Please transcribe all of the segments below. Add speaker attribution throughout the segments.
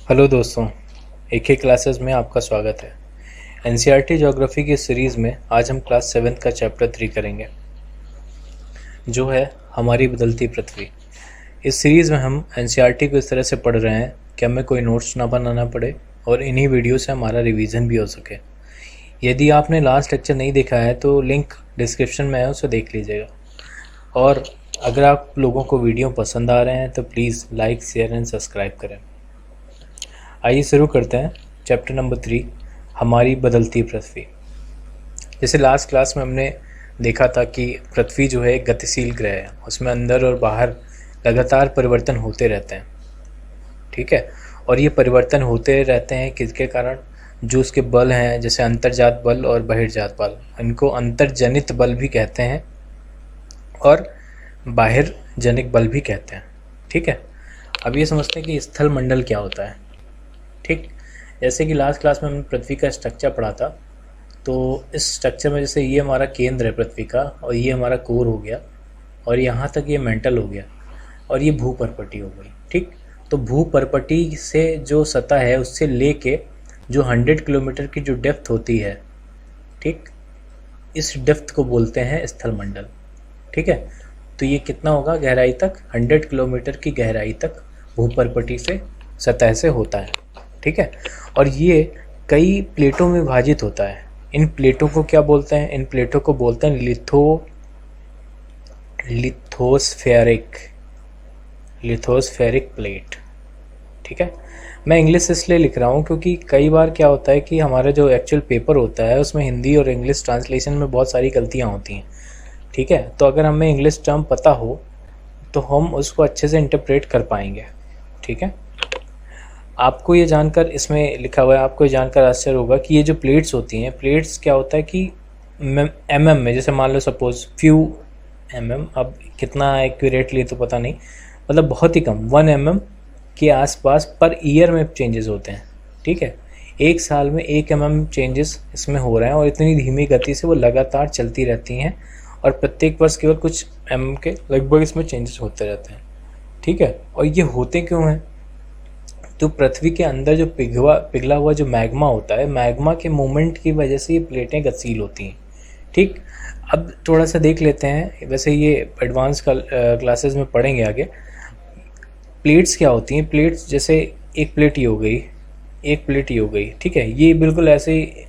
Speaker 1: Hello दोस्तों, एक ही classes में आपका स्वागत है। एनसीईआरटी ज्योग्राफी की सीरीज़ में आज हम क्लास 7 का चैप्टर 3 करेंगे, जो है हमारी बदलती पृथ्वी। इस सीरीज़ में हम एनसीईआरटी को इस तरह से पढ़ रहे हैं कि हमें कोई नोट्स ना बनाना पड़े और इन्हीं वीडियो से हमारा रिवीजन भी हो सके। यदि आपने लास्ट लेक्चर नहीं देखा है तो लिंक डिस्क्रिप्शन में है, उसे देख लीजिएगा। और अगर आप लोगों को वीडियो पसंद आ रहे हैं तो please like, share and subscribe करें। आइए शुरू करते हैं चैप्टर नंबर 3, हमारी बदलती पृथ्वी। जैसे लास्ट क्लास में हमने देखा था कि पृथ्वी जो है एक गतिशील ग्रह है, उसमें अंदर और बाहर लगातार परिवर्तन होते रहते हैं। ठीक है, और ये परिवर्तन होते रहते हैं किसके कारण? जो उसके बल हैं, जैसे अंतर्जात बल और बहिर्जात बल, इनको अंतर्जनित बल भी कहते हैं और बाहिरजनित बल भी कहते हैं। ठीक है, अब ये समझते हैं कि स्थल मंडल क्या होता है। ठीक, जैसे कि लास्ट क्लास में हमने पृथ्वी का स्ट्रक्चर पढ़ा था, तो इस स्ट्रक्चर में जैसे ये हमारा केंद्र है पृथ्वी का, और ये हमारा कोर हो गया, और यहाँ तक ये मेंटल हो गया, और ये भूपर्पटी हो गई। ठीक, तो भूपर्पटी से जो सतह है उससे लेके जो 100 किलोमीटर की जो डेप्थ होती है, ठीक, इस डेप्थ को बोलते हैं स्थल मंडल। ठीक है, तो ये कितना होगा गहराई तक? 100 किलोमीटर की गहराई तक भूपर्पटी से सतह से होता है। ठीक है, और ये कई प्लेटों में विभाजित होता है। इन प्लेटों को क्या बोलते हैं? इन प्लेटों को बोलते हैं लिथोस्फेरिक प्लेट। ठीक है, मैं इंग्लिश इसलिए लिख रहा हूँ क्योंकि कई बार क्या होता है कि हमारा जो एक्चुअल पेपर होता है उसमें हिंदी और इंग्लिश ट्रांसलेशन में बहुत सारी गलतियाँ होती हैं। ठीक है, तो अगर हमें इंग्लिश टर्म पता हो तो हम उसको अच्छे से इंटरप्रेट कर पाएंगे। ठीक है, आपको ये जानकर, इसमें लिखा हुआ है, आपको ये जानकर आश्चर्य होगा कि ये जो प्लेट्स होती हैं, प्लेट्स क्या होता है कि एमएम में, जैसे मान लो सपोज फ्यू एमएम, अब कितना एक्यूरेटली तो पता नहीं, मतलब बहुत ही कम 1 mm के आसपास पर ईयर में चेंजेस होते हैं। ठीक है, एक साल में 1 mm चेंजेस इसमें हो रहे हैं, और इतनी धीमी गति से वो लगातार चलती रहती हैं, और प्रत्येक वर्ष केवल कुछ mm के लगभग इसमें चेंजेस होते रहते हैं। ठीक है, और ये होते क्यों हैं? तो पृथ्वी के अंदर जो पिघला हुआ जो मैग्मा होता है, मैग्मा के मूवमेंट की वजह से ये प्लेटें गतिशील होती हैं। ठीक, अब थोड़ा सा देख लेते हैं, वैसे ये एडवांस क्लासेस में पढ़ेंगे आगे। प्लेट्स क्या होती हैं? प्लेट्स जैसे एक प्लेट ये हो गई, एक प्लेट ये हो गई। ठीक है, ये बिल्कुल ऐसे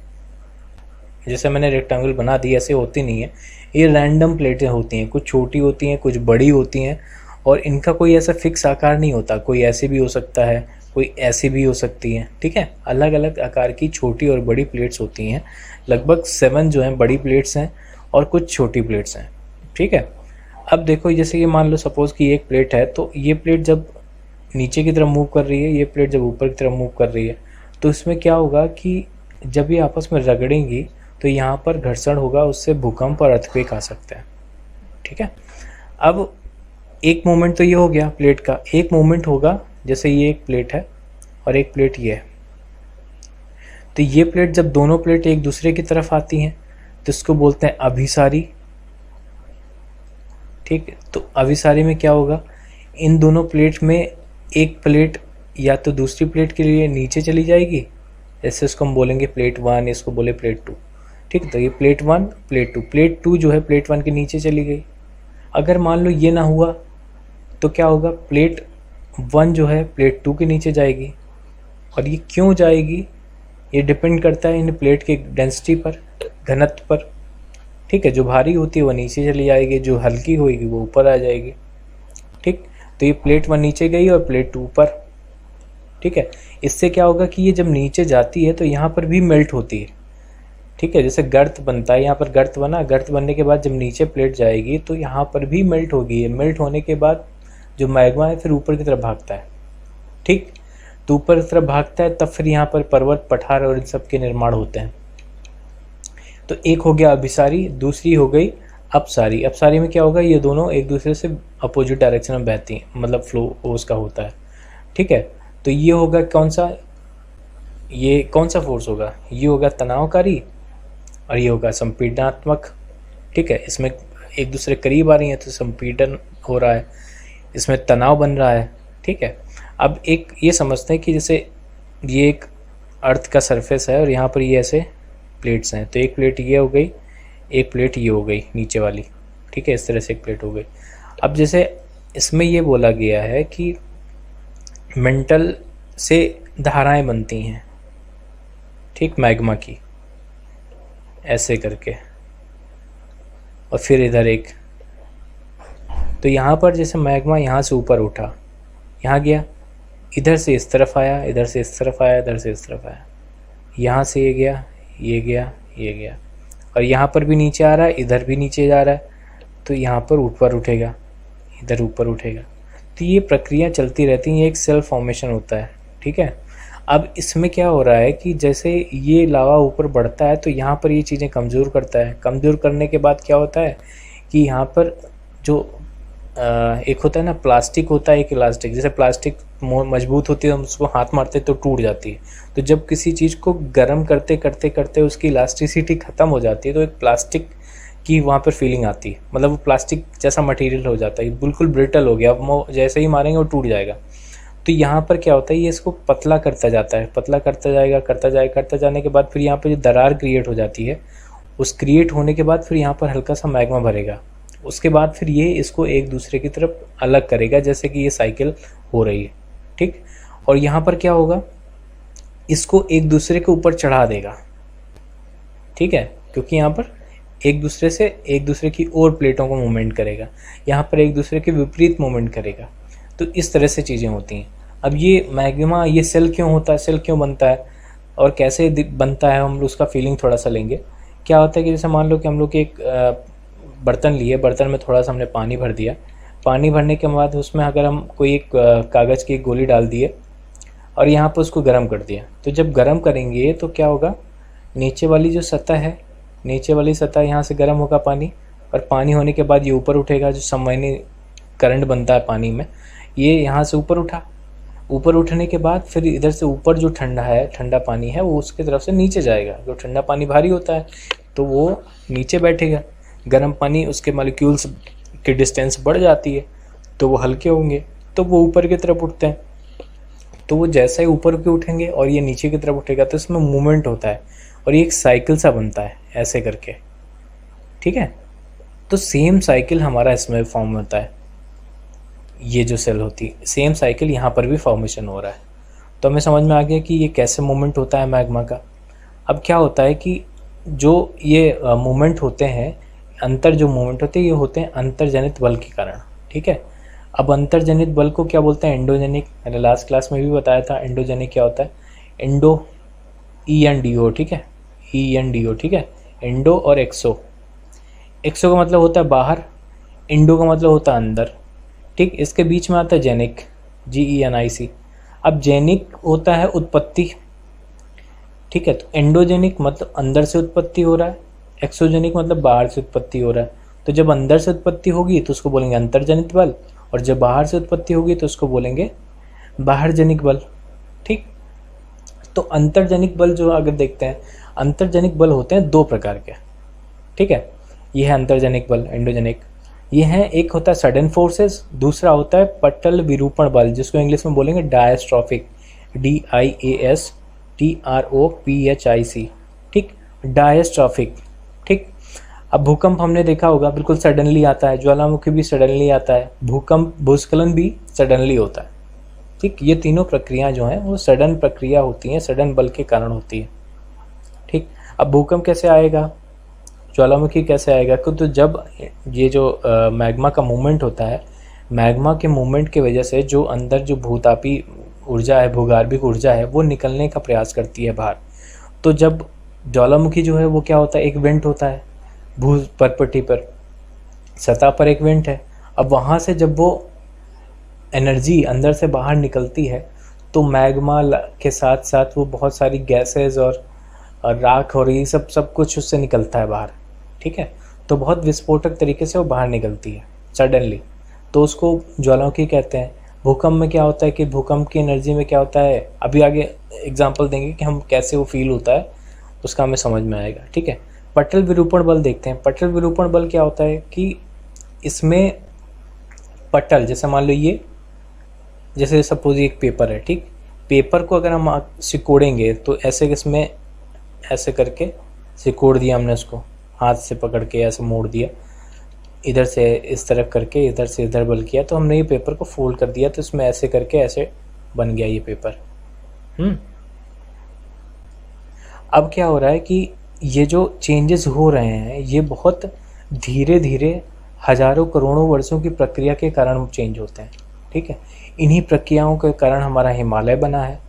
Speaker 1: जैसे मैंने रेक्टेंगल बना दी ऐसे होती नहीं है, ये रैंडम प्लेटें होती हैं, कुछ छोटी होती हैं, कुछ बड़ी होती हैं, और इनका कोई ऐसा फिक्स आकार नहीं होता। कोई ऐसे भी हो सकता है, कोई ऐसी भी हो सकती है। ठीक है, अलग अलग आकार की छोटी और बड़ी प्लेट्स होती हैं। लगभग 7 जो हैं बड़ी प्लेट्स हैं और कुछ छोटी प्लेट्स हैं। ठीक है, अब देखो, जैसे कि मान लो सपोज़ कि एक प्लेट है, तो ये प्लेट जब नीचे की तरफ मूव कर रही है, ये प्लेट जब ऊपर की तरफ मूव कर रही है, तो इसमें क्या होगा कि जब ये आपस में रगड़ेंगी तो यहाँ पर घर्षण होगा, उससे भूकंप और अर्थक्वेक आ सकता है। ठीक है, अब एक मोमेंट तो ये हो गया प्लेट का, एक मोमेंट होगा जैसे ये एक प्लेट है और एक प्लेट ये है, तो ये प्लेट जब दोनों प्लेट एक दूसरे की तरफ आती हैं तो इसको बोलते हैं अभिसारी। ठीक, तो अभिसारी में क्या होगा? इन दोनों प्लेट में एक प्लेट या तो दूसरी प्लेट के लिए नीचे चली जाएगी, जैसे इसको हम बोलेंगे प्लेट 1, इसको बोले प्लेट 2। ठीक, तो ये प्लेट 1, प्लेट 2, प्लेट 2 जो है प्लेट 1 के नीचे चली गई। अगर मान लो ये ना हुआ तो क्या होगा? प्लेट 1 जो है प्लेट 2 के नीचे जाएगी, और ये क्यों जाएगी? ये डिपेंड करता है इन प्लेट के डेंसिटी पर, घनत्व पर। ठीक है, जो भारी होती है वो नीचे चली जाएगी, जो हल्की होगी वो ऊपर आ जाएगी। ठीक, तो ये प्लेट 1 नीचे गई और प्लेट 2 ऊपर। ठीक है, इससे क्या होगा कि ये जब नीचे जाती है तो यहाँ पर भी मेल्ट होती है। ठीक है, जैसे गर्त बनता है, यहाँ पर गर्त बना, गर्त बनने के बाद जब नीचे प्लेट जाएगी तो यहाँ पर भी मेल्ट होगी। मेल्ट होने के बाद जो मैग्मा है फिर ऊपर की तरफ भागता है। ठीक, तो ऊपर की तरफ भागता है, तब फिर यहाँ पर पर्वत, पठार और इन सब के निर्माण होते हैं। तो एक हो गया अभिसारी, दूसरी हो गई अपसारी। अपसारी में क्या होगा? ये दोनों एक दूसरे से अपोजिट डायरेक्शन में बहती हैं, मतलब फ्लो उसका होता है। ठीक है, तो ये होगा कौन सा? ये कौन सा फोर्स होगा? ये होगा तनावकारी, और ये होगा संपीडनात्मक। ठीक है, इसमें एक दूसरे करीब आ रही हैं तो संपीडन हो रहा है, इसमें तनाव बन रहा है। ठीक है, अब एक ये समझते हैं कि जैसे ये एक अर्थ का सरफेस है और यहाँ पर ये ऐसे प्लेट्स हैं। तो एक प्लेट ये हो गई, एक प्लेट ये हो गई नीचे वाली, ठीक है, इस तरह से एक प्लेट हो गई। अब जैसे इसमें ये बोला गया है कि मेंटल से धाराएं बनती हैं, ठीक, मैग्मा की, ऐसे करके, और फिर इधर एक। तो यहाँ पर जैसे मैग्मा यहाँ से ऊपर उठा, यहाँ गया, इधर से इस तरफ आया, इधर से इस तरफ आया, इधर से इस तरफ आया, यहाँ से ये गया, ये गया, ये गया, और यहाँ पर भी नीचे आ रहा है, इधर भी नीचे जा रहा है, तो यहाँ पर ऊपर उठेगा, इधर ऊपर उठेगा। तो ये प्रक्रिया चलती रहती है, एक सेल फॉर्मेशन होता है, ठीक है। अब इसमें क्या हो रहा है कि जैसे ये लावा ऊपर बढ़ता है तो यहाँ पर ये चीज़ें कमज़ोर करता है। कमज़ोर करने के बाद क्या होता है कि यहाँ पर जो एक होता है ना, प्लास्टिक होता है, एक इलास्टिक। जैसे प्लास्टिक मजबूत होती है, हम उसको हाथ मारते तो टूट जाती है। तो जब किसी चीज़ को गर्म करते करते करते उसकी इलास्टिसिटी ख़त्म हो जाती है तो एक प्लास्टिक की वहाँ पर फीलिंग आती है, मतलब वो प्लास्टिक जैसा मटेरियल हो जाता है, बिल्कुल ब्रिटल हो गया, अब जैसे ही मारेंगे वो टूट जाएगा। तो यहाँ पर क्या होता है, ये इसको पतला करता जाता है, पतला करता जाएगा, करता जाएगा, करता जाने के बाद फिर यहाँ पर जो दरार क्रिएट हो जाती है, उस क्रिएट होने के बाद फिर यहाँ पर हल्का सा मैग्मा भरेगा। उसके बाद फिर ये इसको एक दूसरे की तरफ अलग करेगा, जैसे कि ये साइकिल हो रही है, ठीक। और यहाँ पर क्या होगा, इसको एक दूसरे के ऊपर चढ़ा देगा, ठीक है, क्योंकि यहाँ पर एक दूसरे से एक दूसरे की और प्लेटों को मूवमेंट करेगा, यहाँ पर एक दूसरे के विपरीत मूवमेंट करेगा। तो इस तरह से चीज़ें होती हैं। अब ये मैग्मा, ये सेल क्यों होता है, सेल क्यों बनता है और कैसे बनता है, हम उसका फीलिंग थोड़ा सा लेंगे। क्या होता है कि जैसे मान लो कि हम लोग एक बर्तन लिए, बर्तन में थोड़ा सा हमने पानी भर दिया, पानी भरने के बाद उसमें अगर हम कोई एक कागज़ की एक गोली डाल दिए और यहाँ पर उसको गर्म कर दिया, तो जब गर्म करेंगे तो क्या होगा, नीचे वाली जो सतह है, नीचे वाली सतह यहाँ से गर्म होगा पानी, और पानी होने के बाद ये ऊपर उठेगा, जो समवैनी करंट बनता है पानी में, ये यहाँ से ऊपर उठा। ऊपर उठने के बाद फिर इधर से ऊपर जो ठंडा है, ठंडा पानी है, वो उसके तरफ से नीचे जाएगा। जो ठंडा पानी भारी होता है तो वो नीचे बैठेगा, गर्म पानी, उसके मॉलिक्यूल्स की डिस्टेंस बढ़ जाती है तो वो हल्के होंगे, तो वो ऊपर की तरफ उठते हैं। तो वो जैसे ही ऊपर के उठेंगे और ये नीचे की तरफ उठेगा तो इसमें मूवमेंट होता है और ये एक साइकिल सा बनता है ऐसे करके, ठीक है। तो सेम साइकिल हमारा इसमें फॉर्म होता है, ये जो सेल होती है, सेम साइकिल यहाँ पर भी फॉर्मेशन हो रहा है। तो हमें समझ में आ गया कि ये कैसे मूवमेंट होता है मैग्मा का। अब क्या होता है कि जो ये मूवमेंट होते हैं, अंतर जो मूवमेंट होते हैं, ये होते हैं अंतर्जनित बल के कारण, ठीक है। अब अंतर्जनित बल को क्या बोलते हैं, एंडोजेनिक। मैंने लास्ट क्लास में भी बताया था एंडोजेनिक क्या होता है, एंडो, ENDO, ठीक है, ENDO, ठीक है, एंडो और एक्सो। एक्सो का मतलब होता है बाहर, इंडो का मतलब होता है अंदर, ठीक। इसके बीच में आता है जेनिक, GENIC। अब जेनिक होता है उत्पत्ति, ठीक है। तो एंडोजेनिक मतलब अंदर से उत्पत्ति हो रहा है, एक्सोजेनिक मतलब बाहर से उत्पत्ति हो रहा है। तो जब अंदर से उत्पत्ति होगी तो उसको बोलेंगे अंतर्जनित बल, और जब बाहर से उत्पत्ति होगी तो उसको बोलेंगे बाहरजनिक बल, ठीक। तो अंतर्जनिक बल जो अगर देखते हैं, अंतर्जनिक बल होते हैं दो प्रकार के, ठीक है। ये है अंतर्जनिक बल, एंडोजेनिक। ये है, एक होता है सडन फोर्सेस, दूसरा होता है पटल विरूपण बल, जिसको इंग्लिश में बोलेंगे डायस्ट्रॉफिक, DIASTROPHIC, ठीक, डायस्ट्रॉफिक, ठीक। अब भूकंप हमने देखा होगा, बिल्कुल सडनली आता है, ज्वालामुखी भी सडनली आता है, भूकंप, भूस्खलन भी सडनली होता है, ठीक। ये तीनों प्रक्रियाएं जो हैं वो सडन प्रक्रिया होती हैं, सडन बल के कारण होती है, ठीक। अब भूकंप कैसे आएगा, ज्वालामुखी कैसे आएगा, तो जब ये जो मैग्मा का मूवमेंट होता है, मैग्मा के मूवमेंट की वजह से जो अंदर जो भूतापी ऊर्जा है, भूगार्भिक ऊर्जा है, वो निकलने का प्रयास करती है बाहर। तो जब ज्वालामुखी जो है वो क्या होता है, एक वेंट होता है, भू परपटी पर, सतह पर एक वेंट है। अब वहाँ से जब वो एनर्जी अंदर से बाहर निकलती है तो मैग्मा के साथ साथ वो बहुत सारी गैसेस और राख और ये सब कुछ उससे निकलता है बाहर, ठीक है। तो बहुत विस्फोटक तरीके से वो बाहर निकलती है सडनली, तो उसको ज्वालामुखी कहते हैं। भूकंप में क्या होता है कि भूकंप की एनर्जी में क्या होता है, अभी आगे एग्जांपल देंगे कि हम कैसे वो फील होता है, उसका हमें समझ में आएगा, ठीक है। पटल विरूपण बल देखते हैं। पटल विरूपण बल क्या होता है कि इसमें पटल, जैसे मान लो ये, जैसे सपोज एक पेपर है, ठीक, पेपर को अगर हम सिकोड़ेंगे तो ऐसे इसमें ऐसे करके सिकोड़ दिया हमने, उसको हाथ से पकड़ के ऐसे मोड़ दिया, इधर से इस तरफ करके इधर से इधर बल किया, तो हमने ये पेपर को फोल्ड कर दिया, तो इसमें ऐसे करके ऐसे बन गया ये पेपर। अब क्या हो रहा है कि ये जो चेंजेस हो रहे हैं ये बहुत धीरे धीरे हजारों करोड़ों वर्षों की प्रक्रिया के कारण चेंज होते हैं, ठीक है। इन्हीं प्रक्रियाओं के कारण हमारा हिमालय बना है,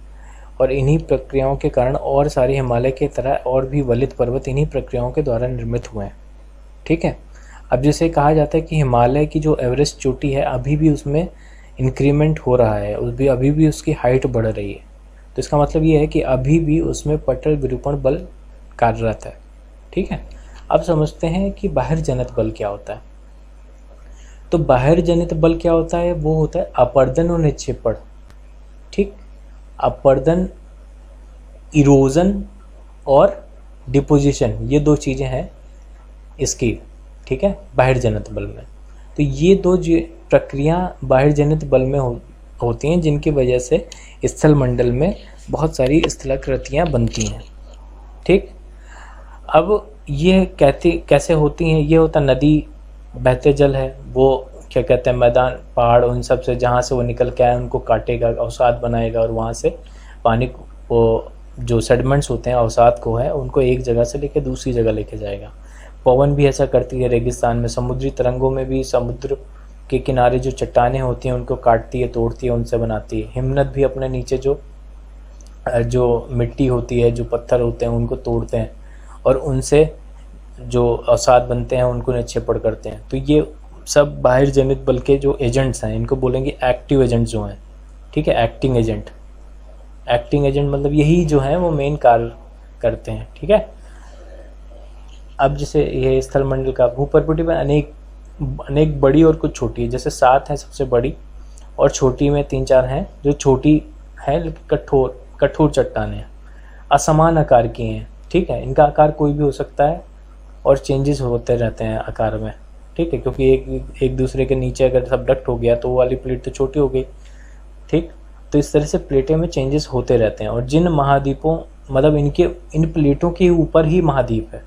Speaker 1: और इन्हीं प्रक्रियाओं के कारण और सारे हिमालय के तरह और भी वलित पर्वत इन्हीं प्रक्रियाओं के द्वारा निर्मित हुए हैं, ठीक है। अब जैसे कहा जाता है कि हिमालय की जो एवरेस्ट चोटी है अभी भी उसमें इंक्रीमेंट हो रहा है, अभी भी उसकी हाइट बढ़ रही है, तो इसका मतलब ये है कि अभी भी उसमें पटल विरूपण बल कार्यरत है, ठीक है। अब समझते हैं कि बाहर जनित बल क्या होता है। तो बाहर जनित बल क्या होता है, वो होता है अपर्दन और निक्षेपण, ठीक। अपर्दन इरोजन और डिपोजिशन, ये दो चीज़ें हैं इसकी, ठीक है, बाहर जनित बल में। तो ये दो प्रक्रिया बाहर जनित बल में होती हैं, जिनकी वजह से स्थल मंडल में बहुत सारी स्थलाकृतियाँ बनती हैं, ठीक। अब ये कैसे होती हैं, ये होता नदी, बहते जल है, वो क्या कहते हैं मैदान, पहाड़, उन सब से जहाँ से वो निकल के आए उनको काटेगा, अवसाद बनाएगा, और वहाँ से पानी को, जो सेडिमेंट्स होते हैं अवसाद को है, उनको एक जगह से लेकर दूसरी जगह लेके जाएगा। पवन भी ऐसा करती है रेगिस्तान में, समुद्री तरंगों में भी समुद्र के किनारे जो चट्टानें होती हैं उनको काटती है, तोड़ती है, उनसे बनाती है। हिमनद भी अपने नीचे जो मिट्टी होती है, जो पत्थर होते हैं उनको तोड़ते हैं, और उनसे जो अवसाद बनते हैं उनको निक्षेपण करते हैं। तो ये सब बाहर जनित बल के जो एजेंट्स हैं, इनको बोलेंगे एक्टिव एजेंट जो हैं, ठीक है। एक्टिंग एजेंट मतलब यही जो है वो मेन कार्य करते हैं, ठीक है। अब जैसे ये स्थल मंडल का भूपर्पटी में अनेक बड़ी और कुछ छोटी है, जैसे 7 है सबसे बड़ी, और छोटी में 3-4 हैं जो छोटी हैं लेकिन कठोर चट्टानें हैं, असमान आकार की हैं, ठीक है। इनका आकार कोई भी हो सकता है और चेंजेस होते रहते हैं आकार में, ठीक है, क्योंकि एक दूसरे के नीचे अगर सब डक्ट हो गया तो वो वाली प्लेट तो छोटी हो गई, ठीक। तो इस तरह से प्लेटें में चेंजेस होते रहते हैं, और जिन महाद्वीपों, मतलब इन प्लेटों के ऊपर ही महाद्वीप है,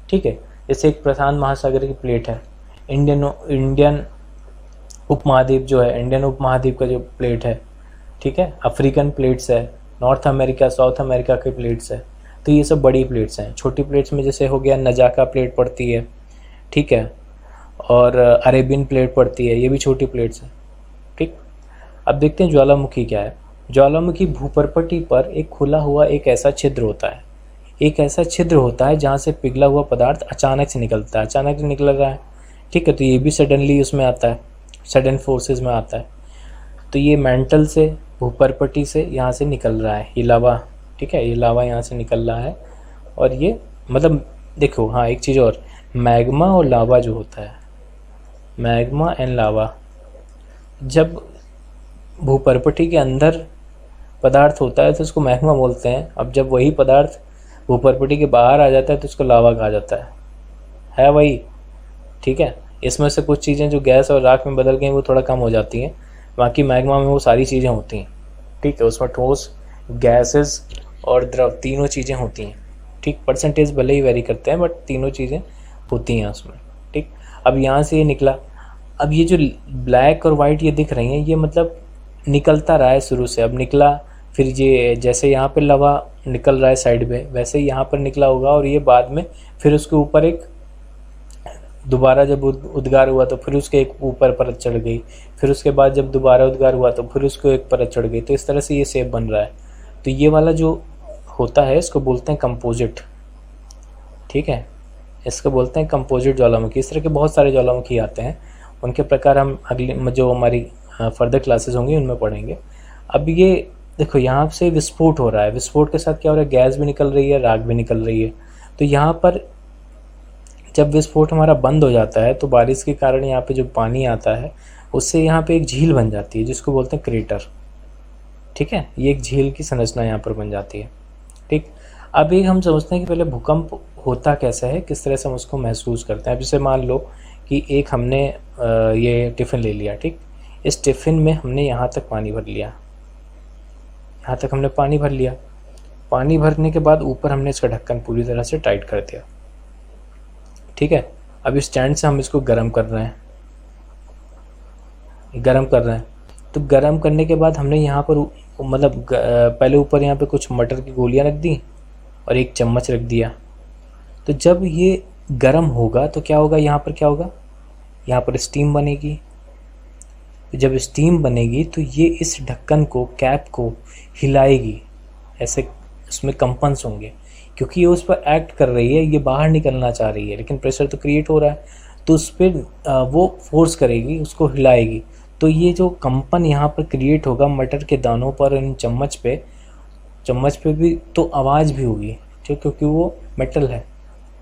Speaker 1: ठीक है। जैसे एक प्रशांत महासागर की प्लेट है, इंडियन उपमहाद्वीप जो है, इंडियन उपमहाद्वीप का जो प्लेट है, ठीक है। अफ्रीकन प्लेट्स है, नॉर्थ अमेरिका, साउथ अमेरिका के प्लेट्स है। तो ये सब बड़ी प्लेट्स हैं। छोटी प्लेट्स में जैसे हो गया नजाका प्लेट पड़ती है, ठीक है, और अरेबियन प्लेट पड़ती है, ये भी छोटी प्लेट्स हैं, ठीक। अब देखते हैं ज्वालामुखी क्या है। ज्वालामुखी भूपर्पटी पर एक खुला हुआ एक ऐसा छिद्र होता है जहाँ से पिघला हुआ पदार्थ अचानक से निकलता है, अचानक निकल रहा है, ठीक है। तो ये भी सडनली उसमें आता है, सडन फोर्सेस में आता है। तो ये मेंटल से, भूपर्पटी से यहाँ से निकल रहा है ये लावा, ठीक है, ये लावा यहाँ से निकल रहा है। और ये मतलब देखो, हाँ एक चीज़ और, मैग्मा और लावा जो होता है, मैग्मा एंड लावा, जब भूपर्पटी के अंदर पदार्थ होता है तो उसको मैग्मा बोलते हैं। अब जब वही पदार्थ भूपर्पटी के बाहर आ जाता है तो उसको लावा कहा जाता है वही, ठीक है। इसमें से कुछ चीज़ें जो गैस और राख में बदल गई वो थोड़ा कम हो जाती हैं, बाकी मैग्मा में वो सारी चीज़ें होती हैं, ठीक है। उसमें ठोस, गैसेस और द्रव तीनों चीज़ें होती हैं, ठीक। परसेंटेज भले ही वेरी करते हैं बट तीनों चीज़ें होती हैं उसमें, ठीक। अब यहाँ से ये निकला, अब ये जो ब्लैक और वाइट ये दिख रही हैं, ये मतलब निकलता रहा है शुरू से, अब निकला, फिर ये जैसे यहाँ पे लवा निकल रहा है साइड में, वैसे ही यहाँ पर निकला होगा, और ये बाद में फिर उसके ऊपर एक दोबारा जब उद्गार हुआ तो फिर उसके एक ऊपर परत चढ़ गई, फिर उसके बाद जब दोबारा उद्गार हुआ तो फिर उसको एक परत चढ़ गई। तो इस तरह से ये शेप बन रहा है। तो ये वाला जो होता है इसको बोलते हैं कंपोजिट, ठीक है, इसको बोलते हैं कंपोजिट ज्वालामुखी। इस तरह के बहुत सारे ज्वालामुखी आते हैं, उनके प्रकार हम अगली जो हमारी फर्दर क्लासेस होंगी उनमें पढ़ेंगे। अब ये देखो, यहाँ से विस्फोट हो रहा है, विस्फोट के साथ क्या हो रहा है, गैस भी निकल रही है, राख भी निकल रही है। तो यहाँ पर जब विस्फोट हमारा बंद हो जाता है तो बारिश के कारण यहाँ पे जो पानी आता है उससे यहाँ पे एक झील बन जाती है जिसको बोलते हैं क्रेटर, ठीक है। ये एक झील की संरचना यहाँ पर बन जाती है, ठीक। अब एक हम समझते हैं कि पहले भूकंप होता कैसे है, किस तरह से हम उसको महसूस करते हैं। अब जैसे मान लो कि एक हमने ये टिफ़िन ले लिया, ठीक। इस टिफ़िन में हमने यहाँ तक पानी भर लिया, यहाँ तक हमने पानी भर लिया। पानी भरने के बाद ऊपर हमने इसका ढक्कन पूरी तरह से टाइट कर दिया। ठीक है, अब इस स्टैंड से हम इसको गर्म कर रहे हैं, गर्म कर रहे हैं। तो गर्म करने के बाद हमने यहाँ पर मतलब पहले ऊपर यहाँ पे कुछ मटर की गोलियाँ रख दी और एक चम्मच रख दिया। तो जब ये गर्म होगा तो क्या होगा, यहाँ पर क्या होगा, यहाँ पर स्टीम बनेगी। जब स्टीम बनेगी तो ये इस ढक्कन को, कैप को हिलाएगी, ऐसे उसमें कंपन्स होंगे क्योंकि ये उस पर एक्ट कर रही है, ये बाहर निकलना चाह रही है लेकिन प्रेशर तो क्रिएट हो रहा है, तो उस पर वो फोर्स करेगी, उसको हिलाएगी। तो ये जो कंपन यहाँ पर क्रिएट होगा मटर के दानों पर, इन चम्मच पे भी तो आवाज़ भी होगी, ठीक, क्योंकि वो मेटल है।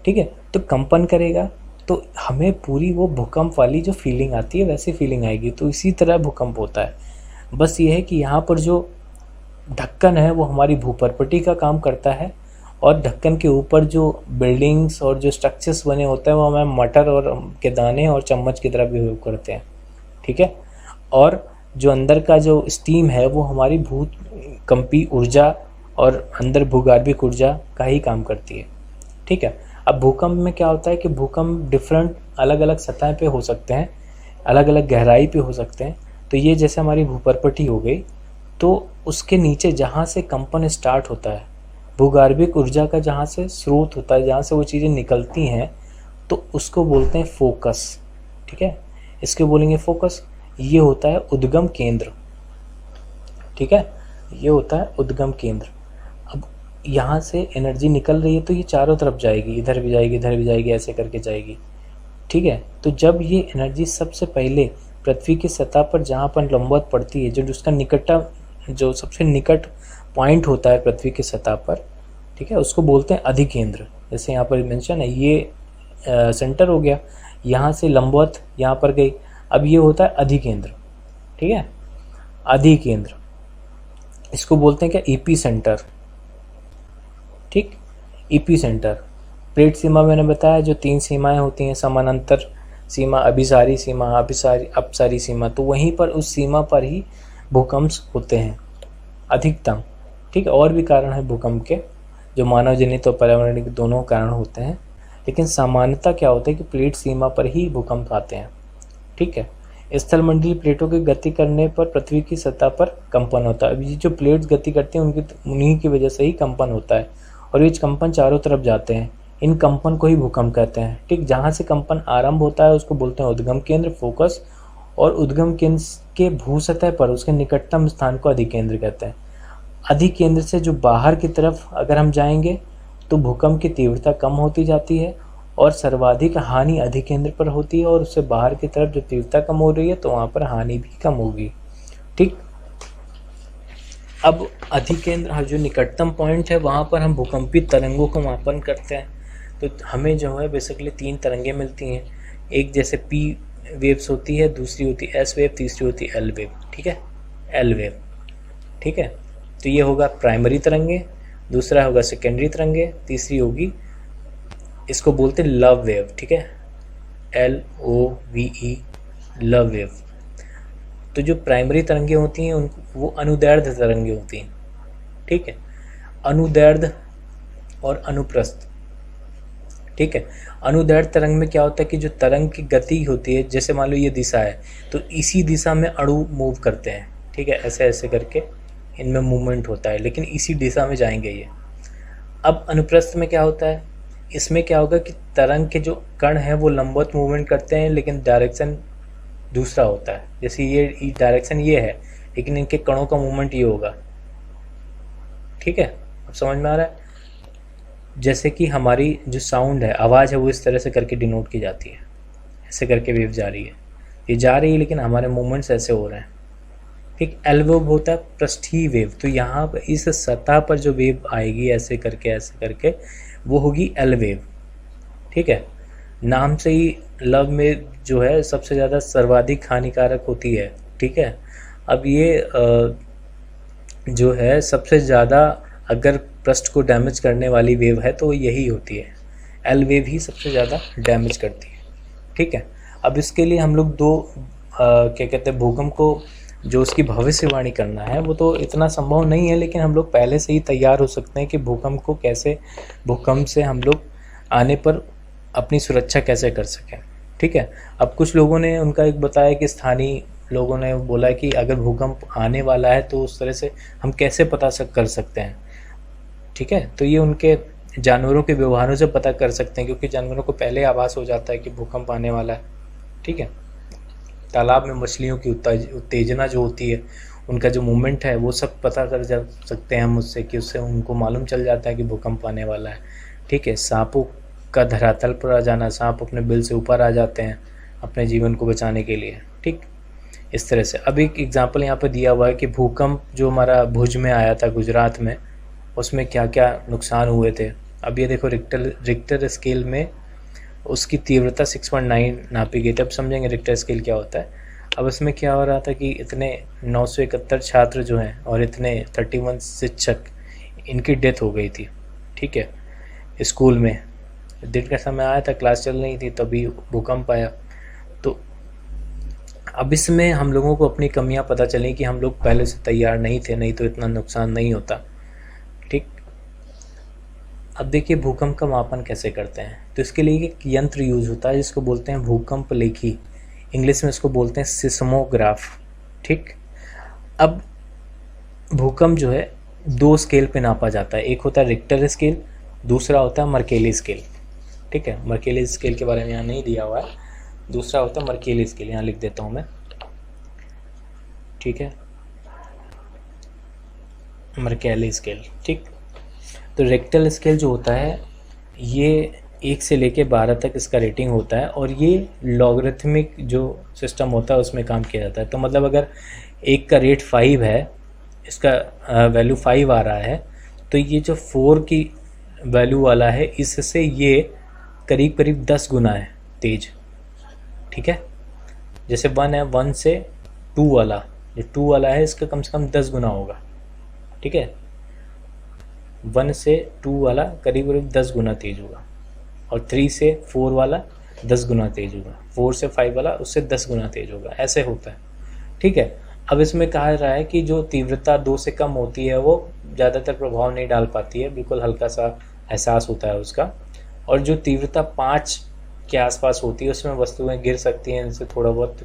Speaker 1: ठीक है, तो कंपन करेगा तो हमें पूरी वो भूकंप वाली जो फीलिंग आती है वैसी फीलिंग आएगी। तो इसी तरह भूकंप होता है। बस ये है कि यहाँ पर जो ढक्कन है वो हमारी भूपर्पटी का काम करता है और ढक्कन के ऊपर जो बिल्डिंग्स और जो स्ट्रक्चर्स बने होते हैं वो हमें मटर और के दाने और चम्मच की तरह बिहेव करते हैं। ठीक है, और जो अंदर का जो स्टीम है वो हमारी भूकंपी ऊर्जा और अंदर भूगार्भिक ऊर्जा का ही काम करती है। ठीक है, अब भूकंप में क्या होता है कि भूकंप डिफरेंट अलग अलग सतह पे हो सकते हैं, अलग अलग गहराई पे हो सकते हैं। तो ये जैसे हमारी भूपर्पटी हो गई, तो उसके नीचे जहाँ से कंपन स्टार्ट होता है, भूगार्भिक ऊर्जा का जहाँ से स्रोत होता है, जहाँ से वो चीज़ें निकलती हैं, तो उसको बोलते हैं फोकस। ठीक है, इसके बोलेंगे फोकस। ये होता है उद्गम केंद्र। ठीक है, ये होता है उद्गम केंद्र। अब यहाँ से एनर्जी निकल रही है तो ये चारों तरफ जाएगी, इधर भी जाएगी, इधर भी जाएगी, ऐसे करके जाएगी। ठीक है, तो जब ये एनर्जी सबसे पहले पृथ्वी की सतह पर जहाँ पर लंबवत पड़ती है, जो उसका जो सबसे निकट पॉइंट होता है पृथ्वी की सतह पर, ठीक है, उसको बोलते हैं अधिकेंद्र। जैसे यहाँ पर मेंशन है, ये सेंटर हो गया, यहाँ से लंबवत यहाँ पर गई, अब ये होता है अधिकेंद्र। ठीक है, अधिकेंद्र, इसको बोलते हैं क्या, ईपी सेंटर। ठीक, ईपी सेंटर। प्लेट सीमा मैंने बताया, जो 3 सीमाएं होती हैं, समानांतर सीमा, अभिसारी सीमा, अपसारी सीमा, तो वहीं पर उस सीमा पर ही भूकंप होते हैं अधिकतम। ठीक है, और भी कारण है भूकंप के, जो मानव जनित और पर्यावरणिक दोनों कारण होते हैं, लेकिन सामान्यतः क्या होता है कि प्लेट सीमा पर ही भूकंप आते हैं। ठीक है, स्थलमंडलीय प्लेटों के गति करने पर पृथ्वी की सतह पर कंपन होता है। अब ये जो प्लेट्स गति करती हैं उन्हीं की वजह से ही कंपन होता है, और ये कंपन चारों तरफ जाते हैं। इन कंपन को ही भूकंप कहते हैं। ठीक, जहाँ से कंपन आरंभ होता है उसको बोलते हैं उद्गम केंद्र, फोकस, और उद्गम केंद्र के भूसतह पर उसके निकटतम स्थान को अधिकेंद्र कहते हैं। अधिकेंद्र से जो बाहर की तरफ अगर हम जाएंगे तो भूकंप की तीव्रता कम होती जाती है और सर्वाधिक हानि अधिकेंद्र पर होती है, और उससे बाहर की तरफ जो तीव्रता कम हो रही है तो वहाँ पर हानि भी कम होगी। ठीक, अब अधिकेंद्र जो निकटतम पॉइंट है वहाँ पर हम भूकंपी तरंगों का मापन करते हैं। तो हमें जो है बेसिकली 3 तरंगें मिलती हैं। एक जैसे पी वेव्स होती है, दूसरी होती है एस वेव, तीसरी होती है एल वेव। ठीक है, एल वेव। ठीक है, तो ये होगा प्राइमरी तरंगे, दूसरा होगा सेकेंडरी तरंगे, तीसरी होगी, इसको बोलते हैं लव वेव। ठीक है, LOVE, लव वेव। तो जो प्राइमरी तरंगे होती हैं वो अनुदैर्ध्य तरंगे होती हैं। ठीक है, अनुदैर्ध्य और अनुप्रस्थ। ठीक है, अनुदैर्ध्य तरंग में क्या होता है कि जो तरंग की गति होती है, जैसे मान लो ये दिशा है तो इसी दिशा में अणु मूव करते हैं। ठीक है, ऐसे ऐसे करके इनमें मूवमेंट होता है, लेकिन इसी दिशा में जाएंगे ये। अब अनुप्रस्थ में क्या होता है, इसमें क्या होगा कि तरंग के जो कण हैं वो लंबवत मूवमेंट करते हैं, लेकिन डायरेक्शन दूसरा होता है। जैसे ये डायरेक्शन ये है, लेकिन इनके कणों का मूवमेंट ये होगा। ठीक है, अब समझ में आ रहा है। जैसे कि हमारी जो साउंड है, आवाज़ है, वो इस तरह से करके डिनोट की जाती है, ऐसे करके वेव जा रही है, ये जा रही है लेकिन हमारे मूवमेंट्स ऐसे हो रहे हैं। ठीक, एल वेव होता है पृष्ठीय वेव। तो यहाँ पर इस सतह पर जो वेव आएगी ऐसे करके वो होगी एल वेव। ठीक है, नाम से ही लव में जो है सबसे ज़्यादा सर्वाधिक हानिकारक होती है। ठीक है, अब ये जो है सबसे ज़्यादा अगर पृष्ठ को डैमेज करने वाली वेव है तो यही होती है, एल वेव ही सबसे ज़्यादा डैमेज करती है। ठीक है, अब इसके लिए हम लोग 2 क्या कहते हैं, भूकंप को जो उसकी भविष्यवाणी करना है वो तो इतना संभव नहीं है, लेकिन हम लोग पहले से ही तैयार हो सकते हैं कि भूकंप से हम लोग आने पर अपनी सुरक्षा कैसे कर सकें। ठीक है, अब कुछ लोगों ने उनका एक बताया कि स्थानीय लोगों ने बोला कि अगर भूकंप आने वाला है तो उस तरह से हम कैसे पता कर सकते हैं। ठीक है, तो ये उनके जानवरों के व्यवहारों से पता कर सकते हैं, क्योंकि जानवरों को पहले आभास हो जाता है कि भूकंप आने वाला है। ठीक है, तालाब में मछलियों की उत्तेजना जो होती है, उनका जो मूवमेंट है वो सब पता कर जा सकते हैं हम उससे, कि उससे उनको मालूम चल जाता है कि भूकंप आने वाला है। ठीक है, सांपों का धरातल पर आ जाना, सांप अपने बिल से ऊपर आ जाते हैं अपने जीवन को बचाने के लिए। ठीक, इस तरह से। अब एक एग्जांपल यहाँ पर दिया हुआ है कि भूकंप जो हमारा भुज में आया था गुजरात में, उसमें क्या क्या नुकसान हुए थे। अब ये देखो, रिक्टर स्केल में उसकी तीव्रता 6.9 नापी गई। तब समझेंगे रिक्टर स्केल क्या होता है। अब इसमें क्या हो रहा था कि इतने 971 छात्र जो हैं और इतने 31 शिक्षक, इनकी डेथ हो गई थी। ठीक है, स्कूल में दिन का समय आया था, क्लास चल रही थी, तभी भूकंप आया। तो अब इसमें हम लोगों को अपनी कमियां पता चली कि हम लोग पहले से तैयार नहीं थे, नहीं तो इतना नुकसान नहीं होता। ठीक, अब देखिए भूकंप का मापन कैसे करते हैं। तो इसके लिए एक यंत्र यूज होता है जिसको बोलते हैं भूकंप लेखी, इंग्लिश में इसको बोलते हैं सिस्मोग्राफ। ठीक, अब भूकंप जो है 2 स्केल पे नापा जाता है। एक होता है रिक्टर स्केल, दूसरा होता है मर्केली स्केल। ठीक है, मर्केली स्केल के बारे में यहाँ नहीं दिया हुआ है, दूसरा होता है मर्केली स्केल, यहाँ लिख देता हूँ मैं। ठीक है, मर्केली स्केल। ठीक, तो रेक्टल स्केल जो होता है ये 1 से लेके 12 तक इसका रेटिंग होता है, और ये लॉगरिथमिक जो सिस्टम होता है उसमें काम किया जाता है। तो मतलब अगर 1 का रेट 5 है, इसका वैल्यू 5 आ रहा है, तो ये जो 4 की वैल्यू वाला है इससे ये करीब करीब 10 गुना है तेज। ठीक है, जैसे 1 है, 1 से 2 वाला, जो 2 वाला है इसका कम से कम 10 गुना होगा। ठीक है, 1 से 2 वाला करीब करीब 10 गुना तेज होगा, और 3 से 4 वाला 10 गुना तेज होगा, 4 से 5 वाला उससे 10 गुना तेज होगा, ऐसे होता है। ठीक है, अब इसमें कहा रहा है कि जो तीव्रता 2 से कम होती है वो ज़्यादातर प्रभाव नहीं डाल पाती है, बिल्कुल हल्का सा एहसास होता है उसका। और जो तीव्रता 5 के आसपास होती है उसमें वस्तुएं गिर सकती हैं, इनसे थोड़ा बहुत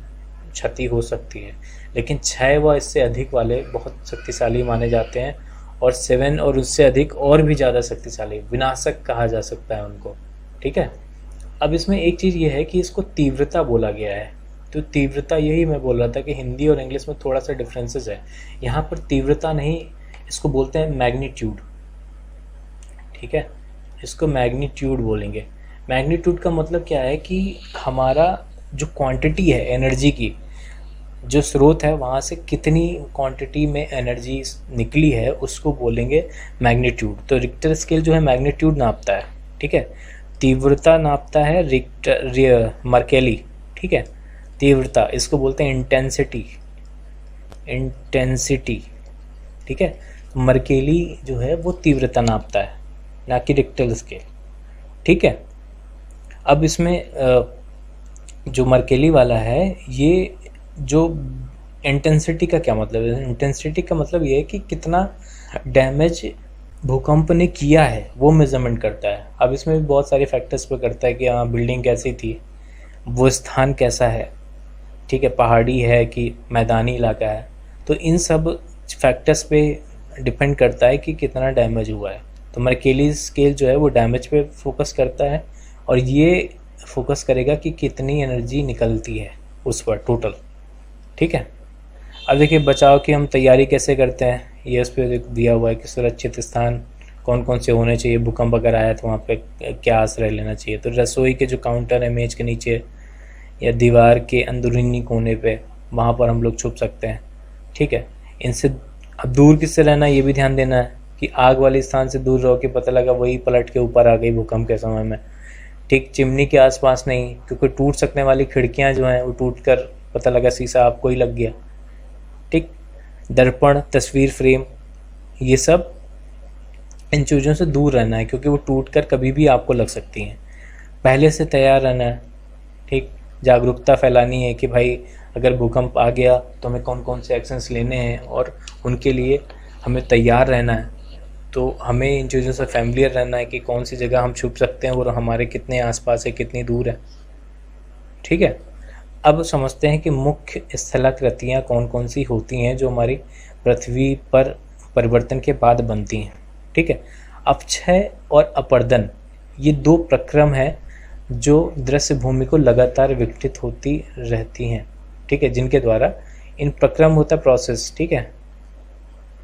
Speaker 1: क्षति हो सकती है। लेकिन 6 व इससे अधिक वाले बहुत शक्तिशाली माने जाते हैं, और 7 और उससे अधिक और भी ज़्यादा शक्तिशाली, विनाशक कहा जा सकता है उनको। ठीक है, अब इसमें एक चीज़ ये है कि इसको तीव्रता बोला गया है। तो तीव्रता, यही मैं बोल रहा था कि हिंदी और इंग्लिश में थोड़ा सा डिफरेंसेस है। यहाँ पर तीव्रता नहीं, इसको बोलते हैं मैग्नीट्यूड। ठीक है, इसको मैग्नीट्यूड बोलेंगे। मैग्नीट्यूड का मतलब क्या है कि हमारा जो क्वांटिटी है एनर्जी की, जो स्रोत है वहाँ से कितनी क्वांटिटी में एनर्जी निकली है उसको बोलेंगे मैग्नीट्यूड। तो रिक्टर स्केल जो है मैग्नीट्यूड नापता है। ठीक है, तीव्रता नापता है मर्केली। ठीक है, तीव्रता इसको बोलते हैं इंटेंसिटी। ठीक है, मर्केली जो है वो तीव्रता नापता है, ना कि रिक्टर स्केल। ठीक है, अब इसमें जो मर्केली वाला है, ये जो इंटेंसिटी का क्या मतलब है? इंटेंसिटी का मतलब ये है कि कितना डैमेज भूकंप ने किया है वो मेजरमेंट करता है। अब इसमें भी बहुत सारे फैक्टर्स पे करता है कि हाँ बिल्डिंग कैसी थी, वो स्थान कैसा है, ठीक है, पहाड़ी है कि मैदानी इलाका है। तो इन सब फैक्टर्स पे डिपेंड करता है कि कितना डैमेज हुआ है। तो मर्केली स्केल जो है वो डैमेज पे फोकस करता है, और ये फोकस करेगा कि कितनी एनर्जी निकलती है उस पर टोटल। ठीक है, अब देखिए बचाव की हम तैयारी कैसे करते हैं, ये इस पर दिया हुआ है कि सुरक्षित स्थान कौन कौन से होने चाहिए, भूकंप अगर आया तो वहाँ पे क्या आश्रय लेना चाहिए। तो रसोई के जो काउंटर है मेज के नीचे या दीवार के अंदरूनी कोने पे, वहाँ पर हम लोग छुप सकते हैं। ठीक है, इनसे अब दूर किससे रहना ये भी ध्यान देना है कि आग वाले स्थान से दूर रहो कि पता लगा वही पलट के ऊपर आ गई भूकंप के समय में। ठीक, चिमनी के आसपास नहीं, क्योंकि टूट सकने वाली खिड़कियाँ जो हैं वो टूट कर पता लगा शीशा आपको ही लग गया। ठीक, दर्पण, तस्वीर फ्रेम, ये सब इन चीज़ों से दूर रहना है, क्योंकि वो टूटकर कभी भी आपको लग सकती हैं। पहले से तैयार रहना है। ठीक, जागरूकता फैलानी है कि भाई अगर भूकंप आ गया तो हमें कौन कौन से एक्शंस लेने हैं और उनके लिए हमें तैयार रहना है। तो हमें इन चीज़ों से फैमिलियर रहना है कि कौन सी जगह हम छुप सकते हैं और हमारे कितने आसपास है, कितनी दूर है। ठीक है, अब समझते हैं कि मुख्य स्थलाकृतियाँ कौन कौन सी होती हैं जो हमारी पृथ्वी पर परिवर्तन के बाद बनती हैं। ठीक है, अपक्षय और अपर्दन ये दो प्रक्रम हैं जो दृश्य भूमि को लगातार विकसित होती रहती हैं। ठीक है, जिनके द्वारा इन प्रक्रम होता प्रोसेस। ठीक है,